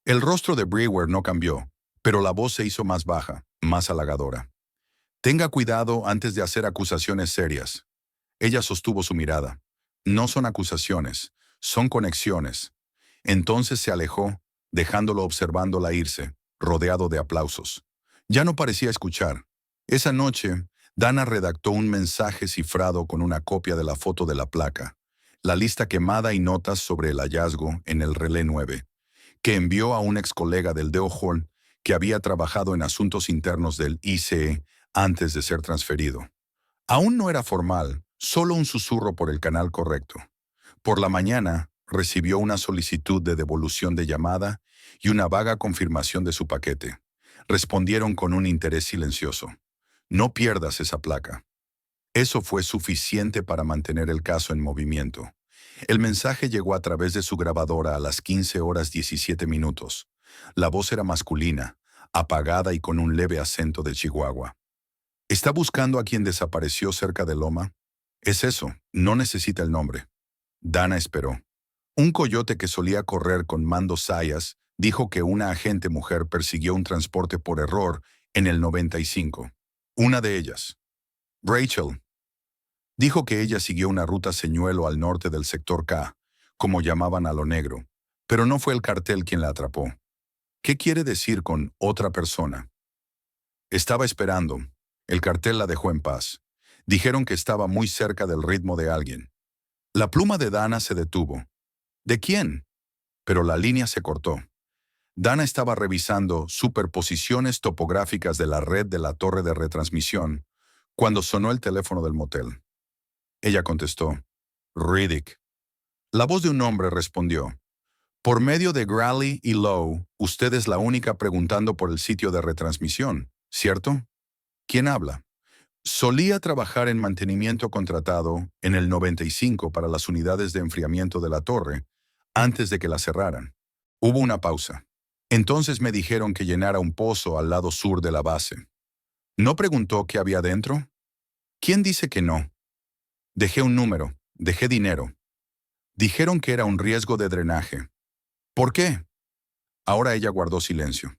El rostro de Brewer no cambió, pero la voz se hizo más baja, más halagadora. Tenga cuidado antes de hacer acusaciones serias. Ella sostuvo su mirada. No son acusaciones, son conexiones. Entonces se alejó, dejándolo observándola irse, rodeado de aplausos. Ya no parecía escuchar. Esa noche, Dana redactó un mensaje cifrado con una copia de la foto de la placa, la lista quemada y notas sobre el hallazgo en el Relé 9, que envió a un ex colega del Deo Horn que había trabajado en asuntos internos del ICE antes de ser transferido. Aún no era formal, solo un susurro por el canal correcto. Por la mañana, recibió una solicitud de devolución de llamada y una vaga confirmación de su paquete. Respondieron con un interés silencioso. No pierdas esa placa. Eso fue suficiente para mantener el caso en movimiento. El mensaje llegó a través de su grabadora a las 15:17. La voz era masculina, apagada y con un leve acento de Chihuahua. ¿Está buscando a quien desapareció cerca de Loma? Es eso, no necesita el nombre. Dana esperó. Un coyote que solía correr con Mando Sayas dijo que una agente mujer persiguió un transporte por error en el 95. Una de ellas, Rachel, dijo que ella siguió una ruta señuelo al norte del sector K, como llamaban a lo negro, pero no fue el cartel quien la atrapó. ¿Qué quiere decir con otra persona? Estaba esperando. El cartel la dejó en paz. Dijeron que estaba muy cerca del ritmo de alguien. La pluma de Dana se detuvo. ¿De quién? Pero la línea se cortó. Dana estaba revisando superposiciones topográficas de la red de la torre de retransmisión cuando sonó el teléfono del motel. Ella contestó, Riddick. La voz de un hombre respondió, por medio de Grally y Lowe, usted es la única preguntando por el sitio de retransmisión, ¿cierto? ¿Quién habla? Solía trabajar en mantenimiento contratado en el 95 para las unidades de enfriamiento de la torre, antes de que la cerraran. Hubo una pausa. Entonces me dijeron que llenara un pozo al lado sur de la base. ¿No preguntó qué había dentro? ¿Quién dice que no? Dejé un número, dejé dinero. Dijeron que era un riesgo de drenaje. ¿Por qué? Ahora ella guardó silencio.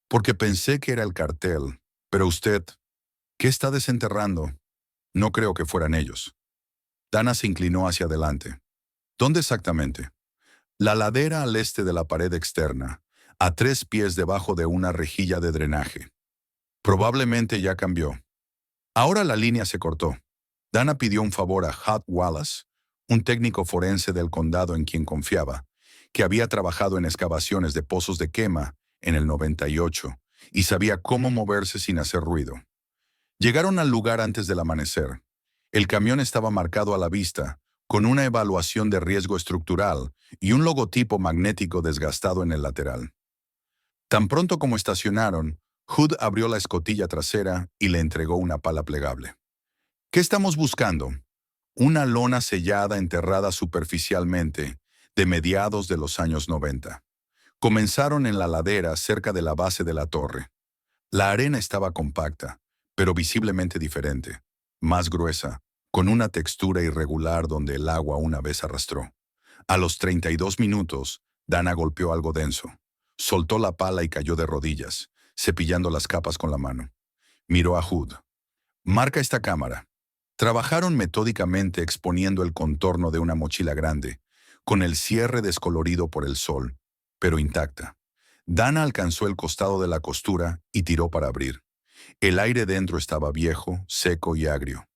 Porque pensé que era el cartel. Pero usted, ¿qué está desenterrando? No creo que fueran ellos. Dana se inclinó hacia adelante. ¿Dónde exactamente? La ladera al este de la pared externa, a 3 pies debajo de una rejilla de drenaje. Probablemente ya cambió. Ahora la línea se cortó. Dana pidió un favor a Hud Wallace, un técnico forense del condado en quien confiaba, que había trabajado en excavaciones de pozos de quema en el 98 y sabía cómo moverse sin hacer ruido. Llegaron al lugar antes del amanecer. El camión estaba marcado a la vista, con una evaluación de riesgo estructural y un logotipo magnético desgastado en el lateral. Tan pronto como estacionaron, Hood abrió la escotilla trasera y le entregó una pala plegable. ¿Qué estamos buscando? Una lona sellada enterrada superficialmente, de mediados de los años 90. Comenzaron en la ladera cerca de la base de la torre. La arena estaba compacta, pero visiblemente diferente, más gruesa, con una textura irregular donde el agua una vez arrastró. A los 32 minutos, Dana golpeó algo denso. Soltó la pala y cayó de rodillas, cepillando las capas con la mano. Miró a Hood. Marca esta cámara. Trabajaron metódicamente exponiendo el contorno de una mochila grande, con el cierre descolorido por el sol, pero intacta. Dana alcanzó el costado de la costura y tiró para abrir. El aire dentro estaba viejo, seco y agrio.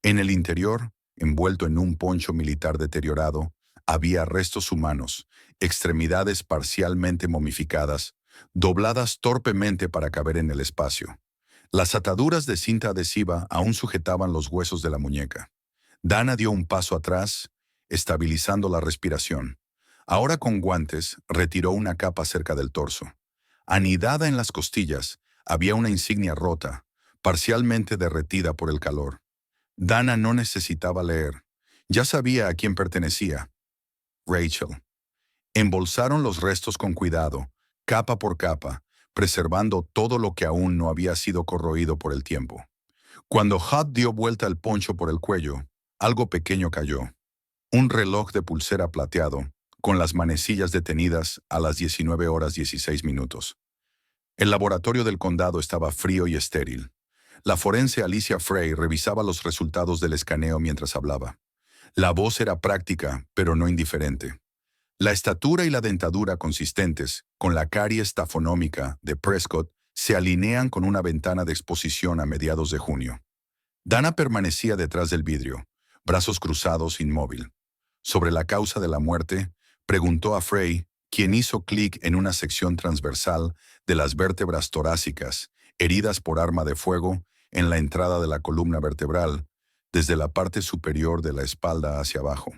En el interior, envuelto en un poncho militar deteriorado, había restos humanos, extremidades parcialmente momificadas, dobladas torpemente para caber en el espacio. Las ataduras de cinta adhesiva aún sujetaban los huesos de la muñeca. Dana dio un paso atrás, estabilizando la respiración. Ahora con guantes, retiró una capa cerca del torso. Anidada en las costillas, había una insignia rota, parcialmente derretida por el calor. Dana no necesitaba leer. Ya sabía a quién pertenecía. Rachel. Embolsaron los restos con cuidado, capa por capa, preservando todo lo que aún no había sido corroído por el tiempo. Cuando Hud dio vuelta el poncho por el cuello, algo pequeño cayó. Un reloj de pulsera plateado, con las manecillas detenidas a las 19:16. El laboratorio del condado estaba frío y estéril. La forense Alicia Frey revisaba los resultados del escaneo mientras hablaba. La voz era práctica, pero no indiferente. La estatura y la dentadura consistentes, con la caries tafonómica de Prescott, se alinean con una ventana de exposición a mediados de junio. Dana permanecía detrás del vidrio, brazos cruzados, inmóvil. Sobre la causa de la muerte, preguntó a Frey, quien hizo clic en una sección transversal de las vértebras torácicas, heridas por arma de fuego, en la entrada de la columna vertebral, desde la parte superior de la espalda hacia abajo.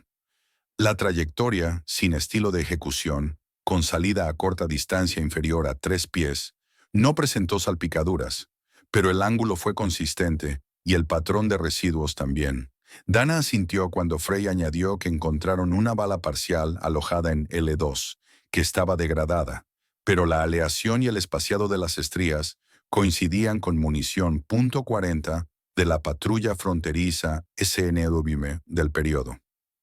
La trayectoria, sin estilo de ejecución, con salida a corta distancia inferior a 3 pies, no presentó salpicaduras, pero el ángulo fue consistente y el patrón de residuos también. Dana asintió cuando Frey añadió que encontraron una bala parcial alojada en L2, que estaba degradada, pero la aleación y el espaciado de las estrías coincidían con munición .40 de la patrulla fronteriza SNW del periodo.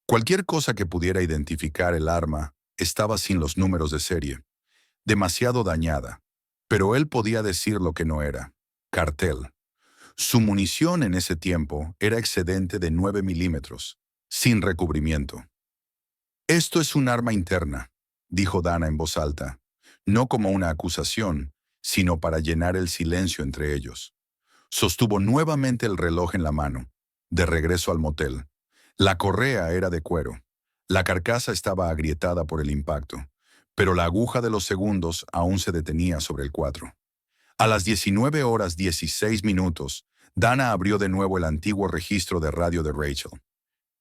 Cualquier cosa que pudiera identificar el arma estaba sin los números de serie, demasiado dañada, pero él podía decir lo que no era: cartel. Su munición en ese tiempo era excedente de 9 milímetros, sin recubrimiento. «Esto es un arma interna», dijo Dana en voz alta, no como una acusación, sino para llenar el silencio entre ellos. Sostuvo nuevamente el reloj en la mano, de regreso al motel. La correa era de cuero. La carcasa estaba agrietada por el impacto, pero la aguja de los segundos aún se detenía sobre el 4. A las 19:16, Dana abrió de nuevo el antiguo registro de radio de Rachel.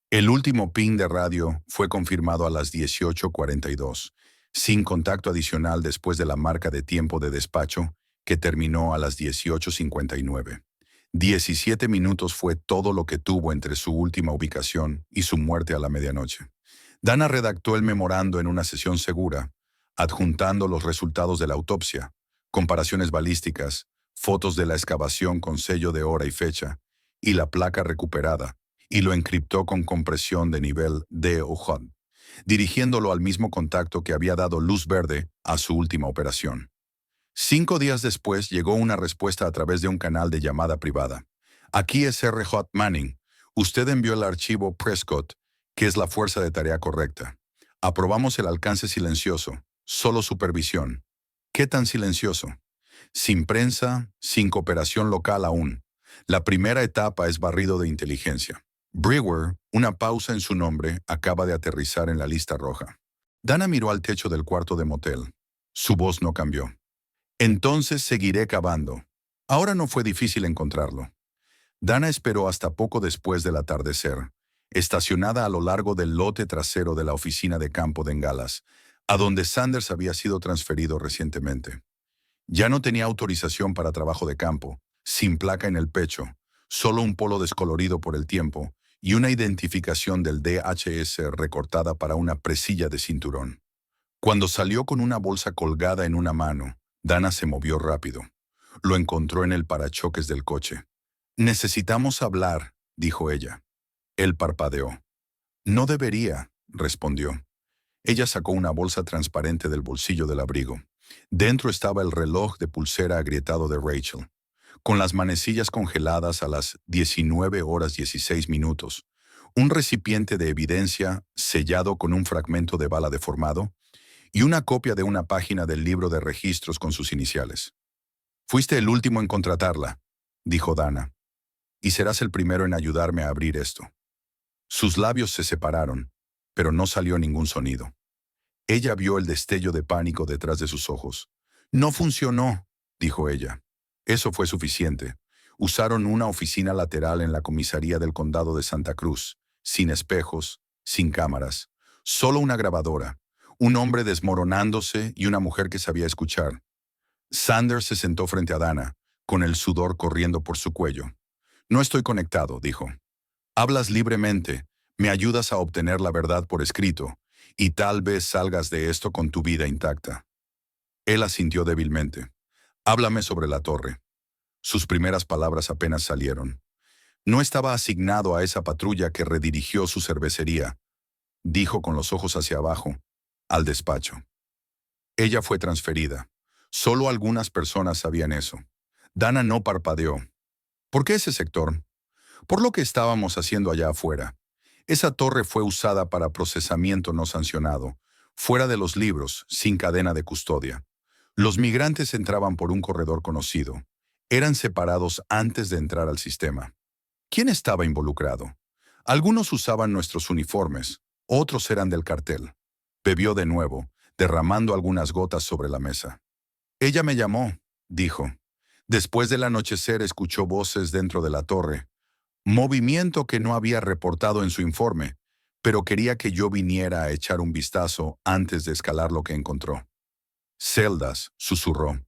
El último ping de radio fue confirmado a las 18:42, sin contacto adicional después de la marca de tiempo de despacho, que terminó a las 18:59. 17 minutos fue todo lo que tuvo entre su última ubicación y su muerte a la medianoche. Dana redactó el memorando en una sesión segura, adjuntando los resultados de la autopsia, comparaciones balísticas, fotos de la excavación con sello de hora y fecha, y la placa recuperada, y lo encriptó con compresión de nivel D o J, dirigiéndolo al mismo contacto que había dado luz verde a su última operación. 5 días después llegó una respuesta a través de un canal de llamada privada. «Aquí es R.J. Manning. Usted envió el archivo Prescott, que es la fuerza de tarea correcta. Aprobamos el alcance silencioso, solo supervisión». «¿Qué tan silencioso?» «Sin prensa, sin cooperación local aún. La primera etapa es barrido de inteligencia. Brewer, una pausa en su nombre, acaba de aterrizar en la lista roja». Dana miró al techo del cuarto de motel. Su voz no cambió. Entonces seguiré cavando. Ahora no fue difícil encontrarlo. Dana esperó hasta poco después del atardecer, estacionada a lo largo del lote trasero de la oficina de campo de Engalas, a donde Sanders había sido transferido recientemente. Ya no tenía autorización para trabajo de campo, sin placa en el pecho, solo un polo descolorido por el tiempo y una identificación del DHS recortada para una presilla de cinturón. Cuando salió con una bolsa colgada en una mano, Dana se movió rápido. Lo encontró en el parachoques del coche. «Necesitamos hablar», dijo ella. Él parpadeó. «No debería», respondió. Ella sacó una bolsa transparente del bolsillo del abrigo. Dentro estaba el reloj de pulsera agrietado de Rachel, con las manecillas congeladas a las 19:16, un recipiente de evidencia sellado con un fragmento de bala deformado y una copia de una página del libro de registros con sus iniciales. «Fuiste el último en contratarla», dijo Dana, «y serás el primero en ayudarme a abrir esto». Sus labios se separaron, pero no salió ningún sonido. Ella vio el destello de pánico detrás de sus ojos. «No funcionó», dijo ella. Eso fue suficiente. Usaron una oficina lateral en la comisaría del condado de Santa Cruz, sin espejos, sin cámaras, solo una grabadora, un hombre desmoronándose y una mujer que sabía escuchar. Sanders se sentó frente a Dana, con el sudor corriendo por su cuello. «No estoy conectado», dijo. «Hablas libremente, me ayudas a obtener la verdad por escrito, y tal vez salgas de esto con tu vida intacta». Él asintió débilmente. «Háblame sobre la torre». Sus primeras palabras apenas salieron. «No estaba asignado a esa patrulla que redirigió su cervecería», dijo con los ojos hacia abajo, al despacho. Ella fue transferida. Solo algunas personas sabían eso. Dana no parpadeó. «¿Por qué ese sector?» «Por lo que estábamos haciendo allá afuera. Esa torre fue usada para procesamiento no sancionado, fuera de los libros, sin cadena de custodia. Los migrantes entraban por un corredor conocido. Eran separados antes de entrar al sistema. ¿Quién estaba involucrado? Algunos usaban nuestros uniformes, otros eran del cartel». Bebió de nuevo, derramando algunas gotas sobre la mesa. «Ella me llamó», dijo. «Después del anochecer escuchó voces dentro de la torre. Movimiento que no había reportado en su informe, pero quería que yo viniera a echar un vistazo antes de escalar lo que encontró». «Celdas», susurró,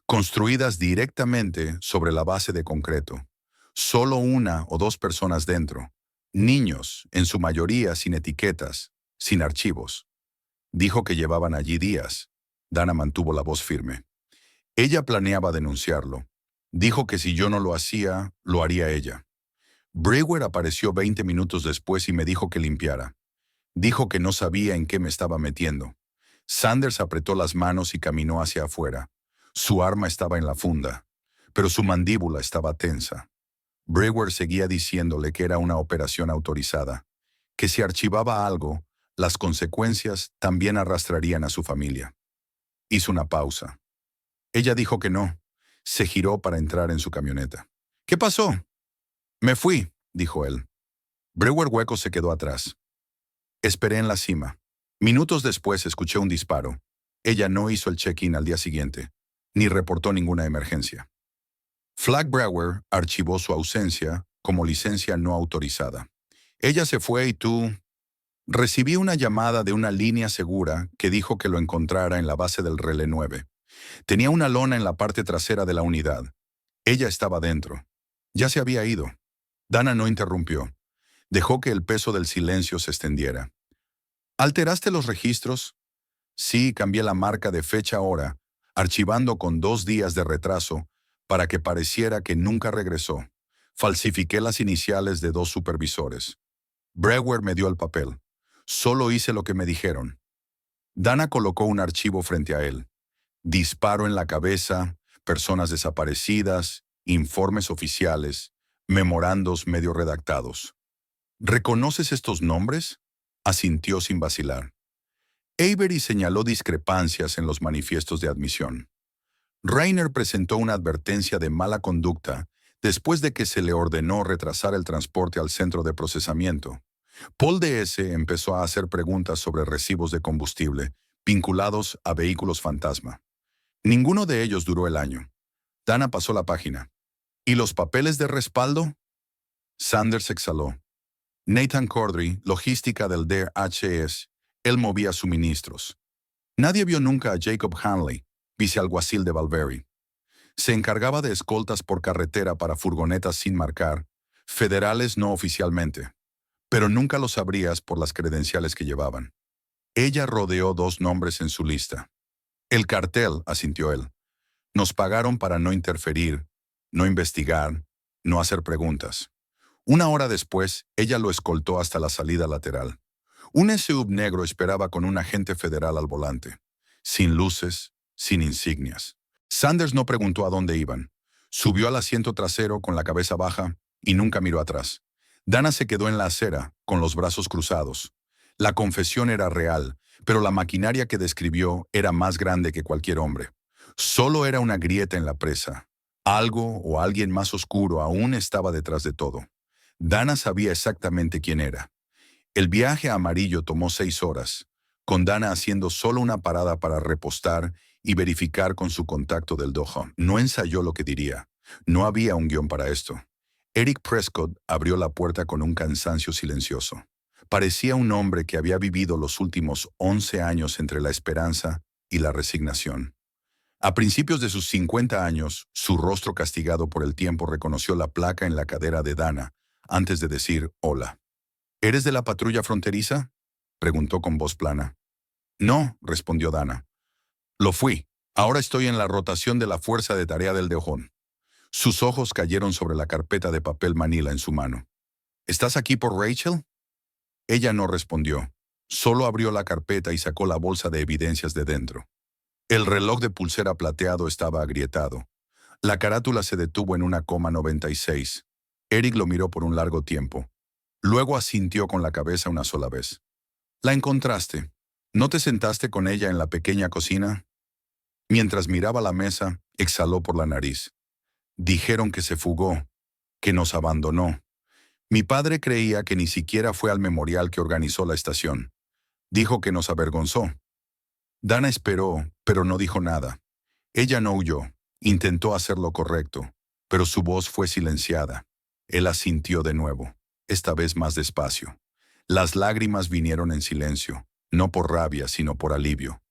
«construidas directamente sobre la base de concreto. Solo una o dos personas dentro. Niños, en su mayoría sin etiquetas, sin archivos». Dijo que llevaban allí días. Dana mantuvo la voz firme. Ella planeaba denunciarlo. Dijo que si yo no lo hacía, lo haría ella. Brewer apareció 20 minutos después y me dijo que limpiara. Dijo que no sabía en qué me estaba metiendo. Sanders apretó las manos y caminó hacia afuera. Su arma estaba en la funda, pero su mandíbula estaba tensa. Brewer seguía diciéndole que era una operación autorizada, que si archivaba algo, las consecuencias también arrastrarían a su familia. Hizo una pausa. Ella dijo que no. Se giró para entrar en su camioneta. «¿Qué pasó?» «Me fui», dijo él. Brewer Hueco se quedó atrás. Esperé en la cima. Minutos después escuché un disparo. Ella no hizo el check-in al día siguiente, ni reportó ninguna emergencia. Flag Brewer archivó su ausencia como licencia no autorizada. Ella se fue y tú... Recibí una llamada de una línea segura que dijo que lo encontrara en la base del relé 9. Tenía una lona en la parte trasera de la unidad. Ella estaba dentro. Ya se había ido. Dana no interrumpió. Dejó que el peso del silencio se extendiera. ¿Alteraste los registros? Sí, cambié la marca de fecha-hora, archivando con 2 días de retraso para que pareciera que nunca regresó. Falsifiqué las iniciales de 2 supervisores. Brewer me dio el papel. Solo hice lo que me dijeron. Dana colocó un archivo frente a él. Disparo en la cabeza, personas desaparecidas, informes oficiales, memorandos medio redactados. ¿Reconoces estos nombres? Asintió sin vacilar. Avery señaló discrepancias en los manifiestos de admisión. Rainer presentó una advertencia de mala conducta después de que se le ordenó retrasar el transporte al centro de procesamiento. Paul D.S. empezó a hacer preguntas sobre recibos de combustible vinculados a vehículos fantasma. Ninguno de ellos duró el año. Dana pasó la página. ¿Y los papeles de respaldo? Sanders exhaló. Nathan Cordry, logística del DHS, él movía suministros. Nadie vio nunca a Jacob Hanley, vicealguacil de Valverde. Se encargaba de escoltas por carretera para furgonetas sin marcar, federales no oficialmente, pero nunca lo sabrías por las credenciales que llevaban. Ella rodeó dos nombres en su lista. El cartel, asintió él. Nos pagaron para no interferir, no investigar, no hacer preguntas. Una hora después, ella lo escoltó hasta la salida lateral. Un SUV negro esperaba con un agente federal al volante, sin luces, sin insignias. Sanders no preguntó a dónde iban. Subió al asiento trasero con la cabeza baja y nunca miró atrás. Dana se quedó en la acera, con los brazos cruzados. La confesión era real, pero la maquinaria que describió era más grande que cualquier hombre. Solo era una grieta en la presa. Algo o alguien más oscuro aún estaba detrás de todo. Dana sabía exactamente quién era. El viaje a Amarillo tomó 6 horas, con Dana haciendo solo una parada para repostar y verificar con su contacto del dojo. No ensayó lo que diría. No había un guión para esto. Eric Prescott abrió la puerta con un cansancio silencioso. Parecía un hombre que había vivido los últimos 11 años entre la esperanza y la resignación. A principios de sus 50 años, su rostro castigado por el tiempo reconoció la placa en la cadera de Dana antes de decir hola. ¿Eres de la patrulla fronteriza?, preguntó con voz plana. No, respondió Dana. Lo fui. Ahora estoy en la rotación de la Fuerza de Tarea del Dejón. Sus ojos cayeron sobre la carpeta de papel manila en su mano. ¿Estás aquí por Rachel? Ella no respondió. Solo abrió la carpeta y sacó la bolsa de evidencias de dentro. El reloj de pulsera plateado estaba agrietado. La carátula se detuvo en 1,96. Eric lo miró por un largo tiempo. Luego asintió con la cabeza una sola vez. La encontraste. ¿No te sentaste con ella en la pequeña cocina? Mientras miraba la mesa, exhaló por la nariz. Dijeron que se fugó, que nos abandonó. Mi padre creía que ni siquiera fue al memorial que organizó la estación. Dijo que nos avergonzó. Dana esperó, pero no dijo nada. Ella no huyó. Intentó hacer lo correcto, pero su voz fue silenciada. Él asintió de nuevo, esta vez más despacio. Las lágrimas vinieron en silencio, no por rabia, sino por alivio.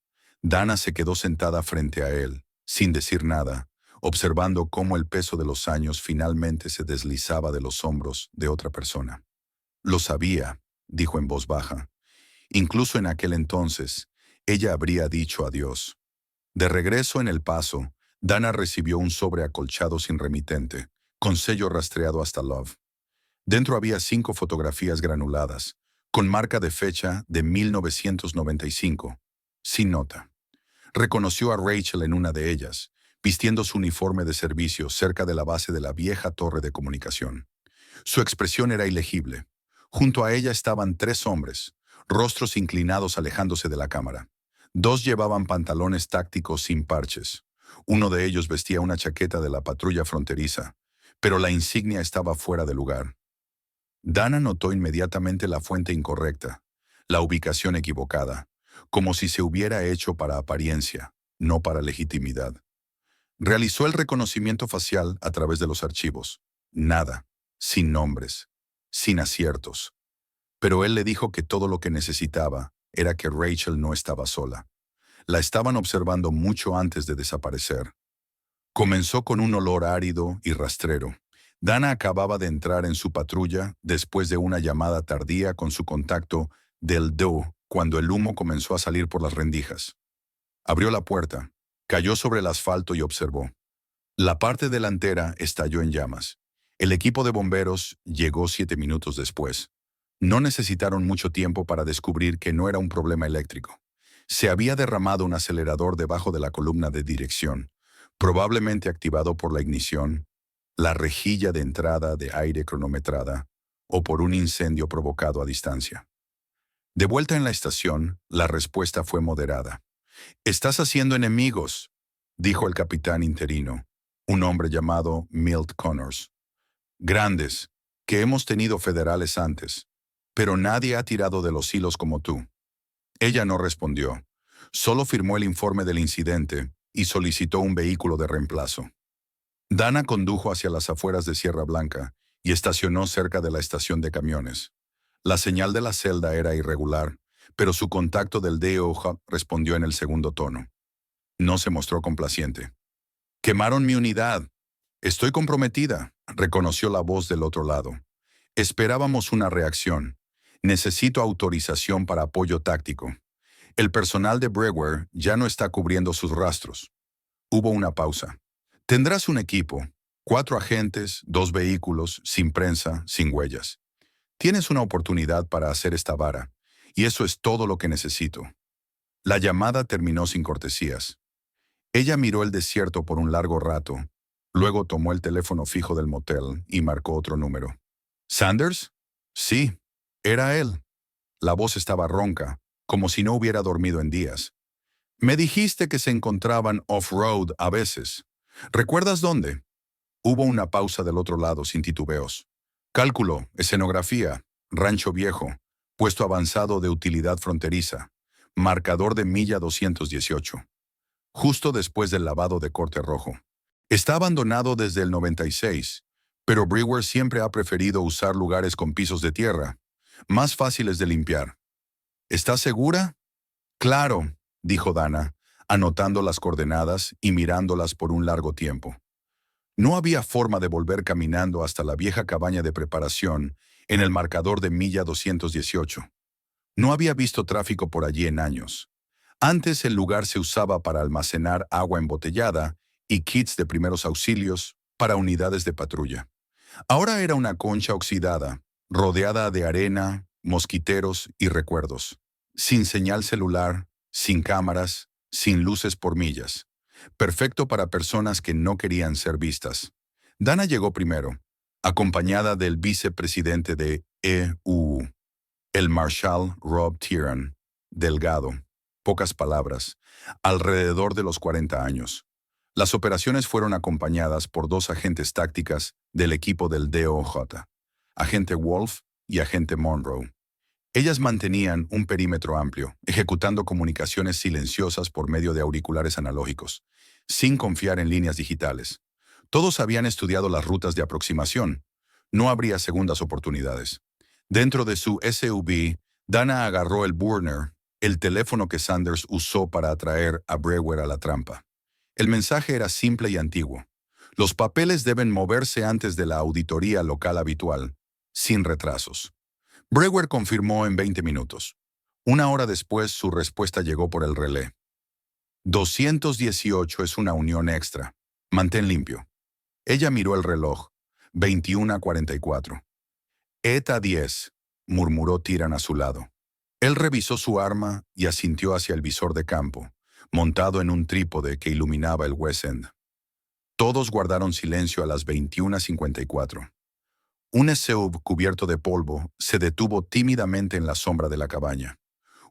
Dana se quedó sentada frente a él, sin decir nada, observando cómo el peso de los años finalmente se deslizaba de los hombros de otra persona. Lo sabía, dijo en voz baja. Incluso en aquel entonces, ella habría dicho adiós. De regreso en El Paso, Dana recibió un sobre acolchado sin remitente, con sello rastreado hasta Love. Dentro había 5 fotografías granuladas, con marca de fecha de 1995, sin nota. Reconoció a Rachel en una de ellas, vistiendo su uniforme de servicio cerca de la base de la vieja torre de comunicación. Su expresión era ilegible. Junto a ella estaban 3 hombres, rostros inclinados alejándose de la cámara. 2 llevaban pantalones tácticos sin parches. Uno de ellos vestía una chaqueta de la patrulla fronteriza, pero la insignia estaba fuera de lugar. Dana notó inmediatamente la fuente incorrecta, la ubicación equivocada, como si se hubiera hecho para apariencia, no para legitimidad. Realizó el reconocimiento facial a través de los archivos. Nada, sin nombres, sin aciertos. Pero él le dijo que todo lo que necesitaba era que Rachel no estaba sola. La estaban observando mucho antes de desaparecer. Comenzó con un olor árido y rastrero. Dana acababa de entrar en su patrulla después de una llamada tardía con su contacto del DOE cuando el humo comenzó a salir por las rendijas. Abrió la puerta, cayó sobre el asfalto y observó. La parte delantera estalló en llamas. El equipo de bomberos llegó 7 minutos después. No necesitaron mucho tiempo para descubrir que no era un problema eléctrico. Se había derramado un acelerador debajo de la columna de dirección, probablemente activado por la ignición, la rejilla de entrada de aire cronometrada o por un incendio provocado a distancia. De vuelta en la estación, la respuesta fue moderada. «Estás haciendo enemigos», dijo el capitán interino, un hombre llamado Milt Connors. «Grandes, que hemos tenido federales antes, pero nadie ha tirado de los hilos como tú». Ella no respondió. Solo firmó el informe del incidente y solicitó un vehículo de reemplazo. Dana condujo hacia las afueras de Sierra Blanca y estacionó cerca de la estación de camiones. La señal de la celda era irregular, pero su contacto del DEO respondió en el segundo tono. No se mostró complaciente. «Quemaron mi unidad. Estoy comprometida», reconoció la voz del otro lado. «Esperábamos una reacción. Necesito autorización para apoyo táctico. El personal de Brewer ya no está cubriendo sus rastros». Hubo una pausa. «Tendrás un equipo, 4 agentes, 2 vehículos, sin prensa, sin huellas. Tienes una oportunidad para hacer esta vara, y eso es todo lo que necesito». La llamada terminó sin cortesías. Ella miró el desierto por un largo rato, luego tomó el teléfono fijo del motel y marcó otro número. «¿Sanders?» «Sí, era él». La voz estaba ronca, como si no hubiera dormido en días. «Me dijiste que se encontraban off-road a veces. ¿Recuerdas dónde?» Hubo una pausa del otro lado sin titubeos. «Cálculo, escenografía, rancho viejo, puesto avanzado de utilidad fronteriza, marcador de milla 218. Justo después del lavado de corte rojo. Está abandonado desde el 96, pero Brewer siempre ha preferido usar lugares con pisos de tierra, más fáciles de limpiar». «¿Estás segura?» «Claro», dijo Dana, anotando las coordenadas y mirándolas por un largo tiempo. No había forma de volver caminando hasta la vieja cabaña de preparación en el marcador de milla 218. No había visto tráfico por allí en años. Antes el lugar se usaba para almacenar agua embotellada y kits de primeros auxilios para unidades de patrulla. Ahora era una concha oxidada, rodeada de arena, mosquiteros y recuerdos. Sin señal celular, sin cámaras, sin luces por millas. Perfecto para personas que no querían ser vistas. Dana llegó primero, acompañada del vicepresidente de EUU, el Marshal Rob Tieran, delgado, pocas palabras, alrededor de los 40 años. Las operaciones fueron acompañadas por 2 agentes tácticas del equipo del DOJ, agente Wolf y agente Monroe. Ellas mantenían un perímetro amplio, ejecutando comunicaciones silenciosas por medio de auriculares analógicos, sin confiar en líneas digitales. Todos habían estudiado las rutas de aproximación. No habría segundas oportunidades. Dentro de su SUV, Dana agarró el burner, el teléfono que Sanders usó para atraer a Brewer a la trampa. El mensaje era simple y antiguo. Los papeles deben moverse antes de la auditoría local habitual, sin retrasos. Brewer confirmó en 20 minutos. Una hora después, su respuesta llegó por el relé. 218 es una unión extra. Mantén limpio. Ella miró el reloj. 21:44. «ETA 10», murmuró Tieran a su lado. Él revisó su arma y asintió hacia el visor de campo, montado en un trípode que iluminaba el West End. Todos guardaron silencio a las 21:54. Un SUV cubierto de polvo se detuvo tímidamente en la sombra de la cabaña.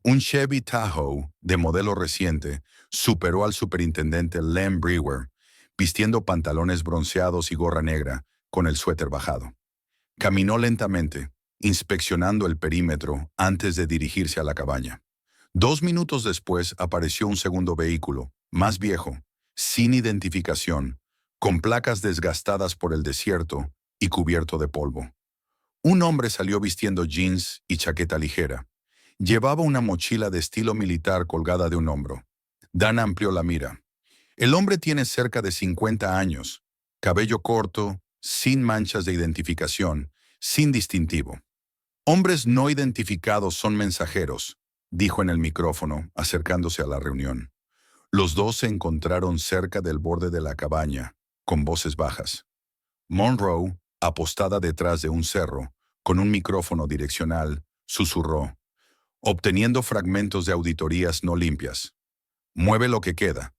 Un Chevy Tahoe, de modelo reciente, superó al superintendente Lem Brewer, vistiendo pantalones bronceados y gorra negra, con el suéter bajado. Caminó lentamente, inspeccionando el perímetro antes de dirigirse a la cabaña. 2 minutos después apareció un segundo vehículo, más viejo, sin identificación, con placas desgastadas por el desierto y cubierto de polvo. Un hombre salió vistiendo jeans y chaqueta ligera. Llevaba una mochila de estilo militar colgada de un hombro. Dana amplió la mira. El hombre tiene cerca de 50 años, cabello corto, sin manchas de identificación, sin distintivo. «Hombres no identificados son mensajeros», dijo en el micrófono, acercándose a la reunión. Los 2 se encontraron cerca del borde de la cabaña, con voces bajas. Monroe, apostada detrás de un cerro, con un micrófono direccional, susurró, obteniendo fragmentos de auditorías no limpias. «Mueve lo que queda.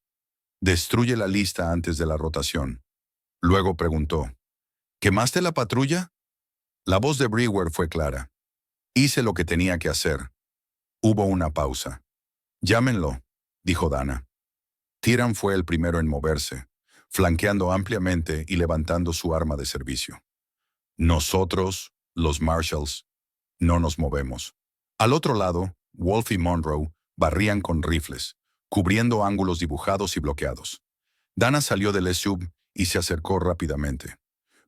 Destruye la lista antes de la rotación». Luego preguntó, «¿Quemaste la patrulla?» La voz de Brewer fue clara. «Hice lo que tenía que hacer». Hubo una pausa. «Llámenlo», dijo Dana. Tieran fue el primero en moverse, flanqueando ampliamente y levantando su arma de servicio. «Nosotros, los Marshalls, no nos movemos». Al otro lado, Wolf y Monroe barrían con rifles, cubriendo ángulos dibujados y bloqueados. Dana salió del SUV y se acercó rápidamente.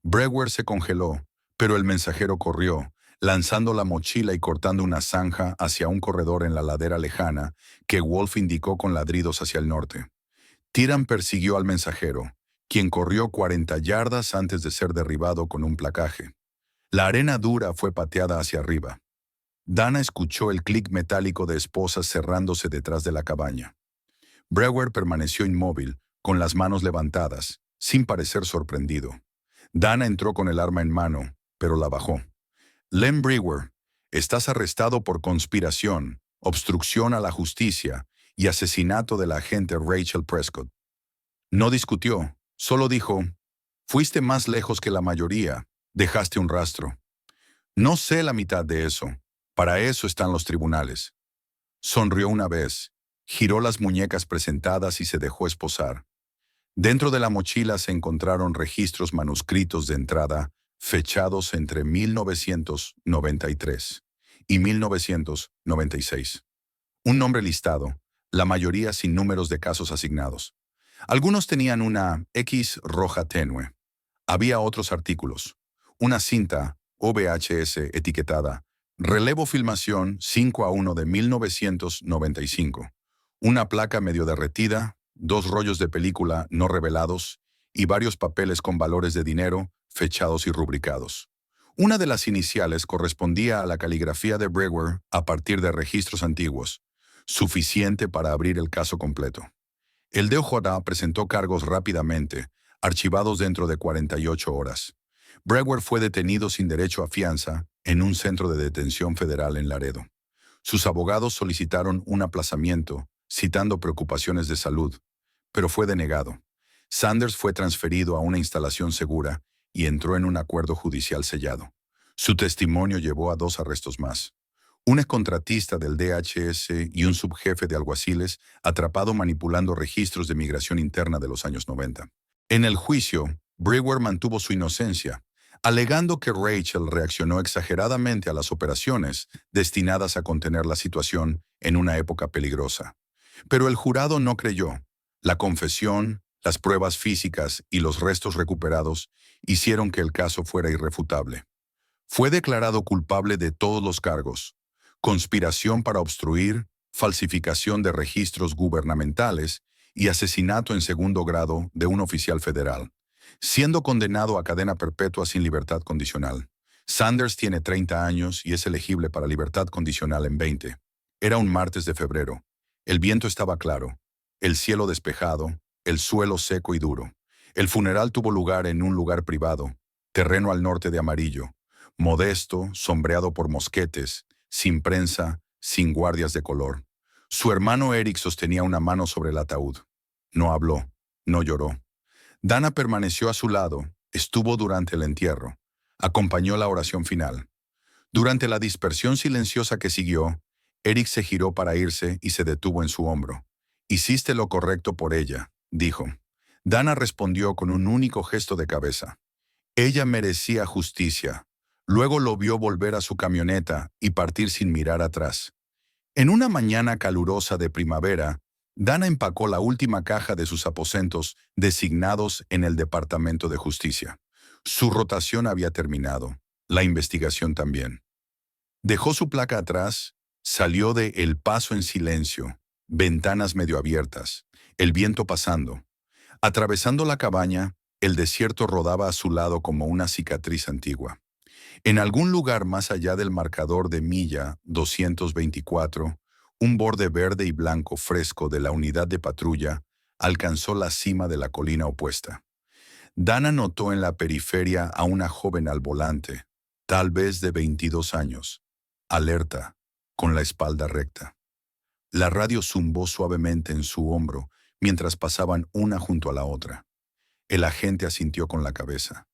Brewer se congeló, pero el mensajero corrió, lanzando la mochila y cortando una zanja hacia un corredor en la ladera lejana que Wolf indicó con ladridos hacia el norte. Tyran persiguió al mensajero, quien corrió 40 yardas antes de ser derribado con un placaje. La arena dura fue pateada hacia arriba. Dana escuchó el clic metálico de esposas cerrándose detrás de la cabaña. Brewer permaneció inmóvil, con las manos levantadas, sin parecer sorprendido. Dana entró con el arma en mano, pero la bajó. Len Brewer, estás arrestado por conspiración, obstrucción a la justicia y asesinato de la agente Rachel Prescott. No discutió, solo dijo, fuiste más lejos que la mayoría, dejaste un rastro. No sé la mitad de eso, para eso están los tribunales. Sonrió una vez, giró las muñecas presentadas y se dejó esposar. Dentro de la mochila se encontraron registros manuscritos de entrada fechados entre 1993 y 1996. Un nombre listado, la mayoría sin números de casos asignados. Algunos tenían una X roja tenue. Había otros artículos. Una cinta VHS etiquetada Relevo Filmación 5:1 de 1995. Una placa medio derretida, 2 rollos de película no revelados y varios papeles con valores de dinero fechados y rubricados. Una de las iniciales correspondía a la caligrafía de Brewer a partir de registros antiguos, suficiente para abrir el caso completo. El DOJ presentó cargos rápidamente, archivados dentro de 48 horas. Brewer fue detenido sin derecho a fianza en un centro de detención federal en Laredo. Sus abogados solicitaron un aplazamiento, citando preocupaciones de salud, pero fue denegado. Sanders fue transferido a una instalación segura y entró en un acuerdo judicial sellado. Su testimonio llevó a 2 arrestos más. Un excontratista del DHS y un subjefe de alguaciles atrapado manipulando registros de migración interna de los años 90. En el juicio, Brewer mantuvo su inocencia, alegando que Rachel reaccionó exageradamente a las operaciones destinadas a contener la situación en una época peligrosa. Pero el jurado no creyó. La confesión, las pruebas físicas y los restos recuperados hicieron que el caso fuera irrefutable. Fue declarado culpable de todos los cargos: conspiración para obstruir, falsificación de registros gubernamentales y asesinato en segundo grado de un oficial federal, siendo condenado a cadena perpetua sin libertad condicional. Sanders tiene 30 años y es elegible para libertad condicional en 20. Era un martes de febrero. El viento estaba claro, el cielo despejado, el suelo seco y duro. El funeral tuvo lugar en un lugar privado, terreno al norte de Amarillo, modesto, sombreado por mosquetes, sin prensa, sin guardias de color. Su hermano Eric sostenía una mano sobre el ataúd. No habló, no lloró. Dana permaneció a su lado, estuvo durante el entierro, acompañó la oración final. Durante la dispersión silenciosa que siguió, Eric se giró para irse y se detuvo en su hombro. Hiciste lo correcto por ella, dijo. Dana respondió con un único gesto de cabeza. Ella merecía justicia. Luego lo vio volver a su camioneta y partir sin mirar atrás. En una mañana calurosa de primavera, Dana empacó la última caja de sus aposentos designados en el Departamento de Justicia. Su rotación había terminado, la investigación también. Dejó su placa atrás, salió de El Paso en silencio, ventanas medio abiertas, el viento pasando. Atravesando la cabaña, el desierto rodaba a su lado como una cicatriz antigua. En algún lugar más allá del marcador de milla 224, un borde verde y blanco fresco de la unidad de patrulla alcanzó la cima de la colina opuesta. Dana notó en la periferia a una joven al volante, tal vez de 22 años, alerta, con la espalda recta. La radio zumbó suavemente en su hombro mientras pasaban una junto a la otra. El agente asintió con la cabeza.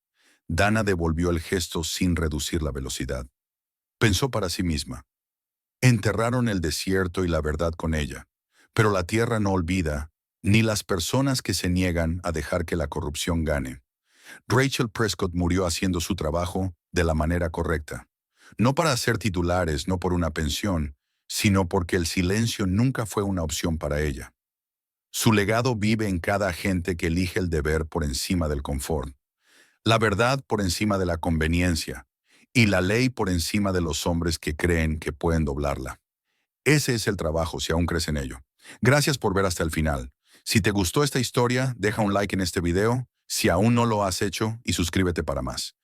Dana devolvió el gesto sin reducir la velocidad. Pensó para sí misma. Enterraron el desierto y la verdad con ella, pero la tierra no olvida, ni las personas que se niegan a dejar que la corrupción gane. Rachel Prescott murió haciendo su trabajo de la manera correcta. No para hacer titulares, no por una pensión, sino porque el silencio nunca fue una opción para ella. Su legado vive en cada agente que elige el deber por encima del confort, la verdad por encima de la conveniencia y la ley por encima de los hombres que creen que pueden doblarla. Ese es el trabajo si aún crees en ello. Gracias por ver hasta el final. Si te gustó esta historia, deja un like en este video, si aún no lo has hecho, y suscríbete para más.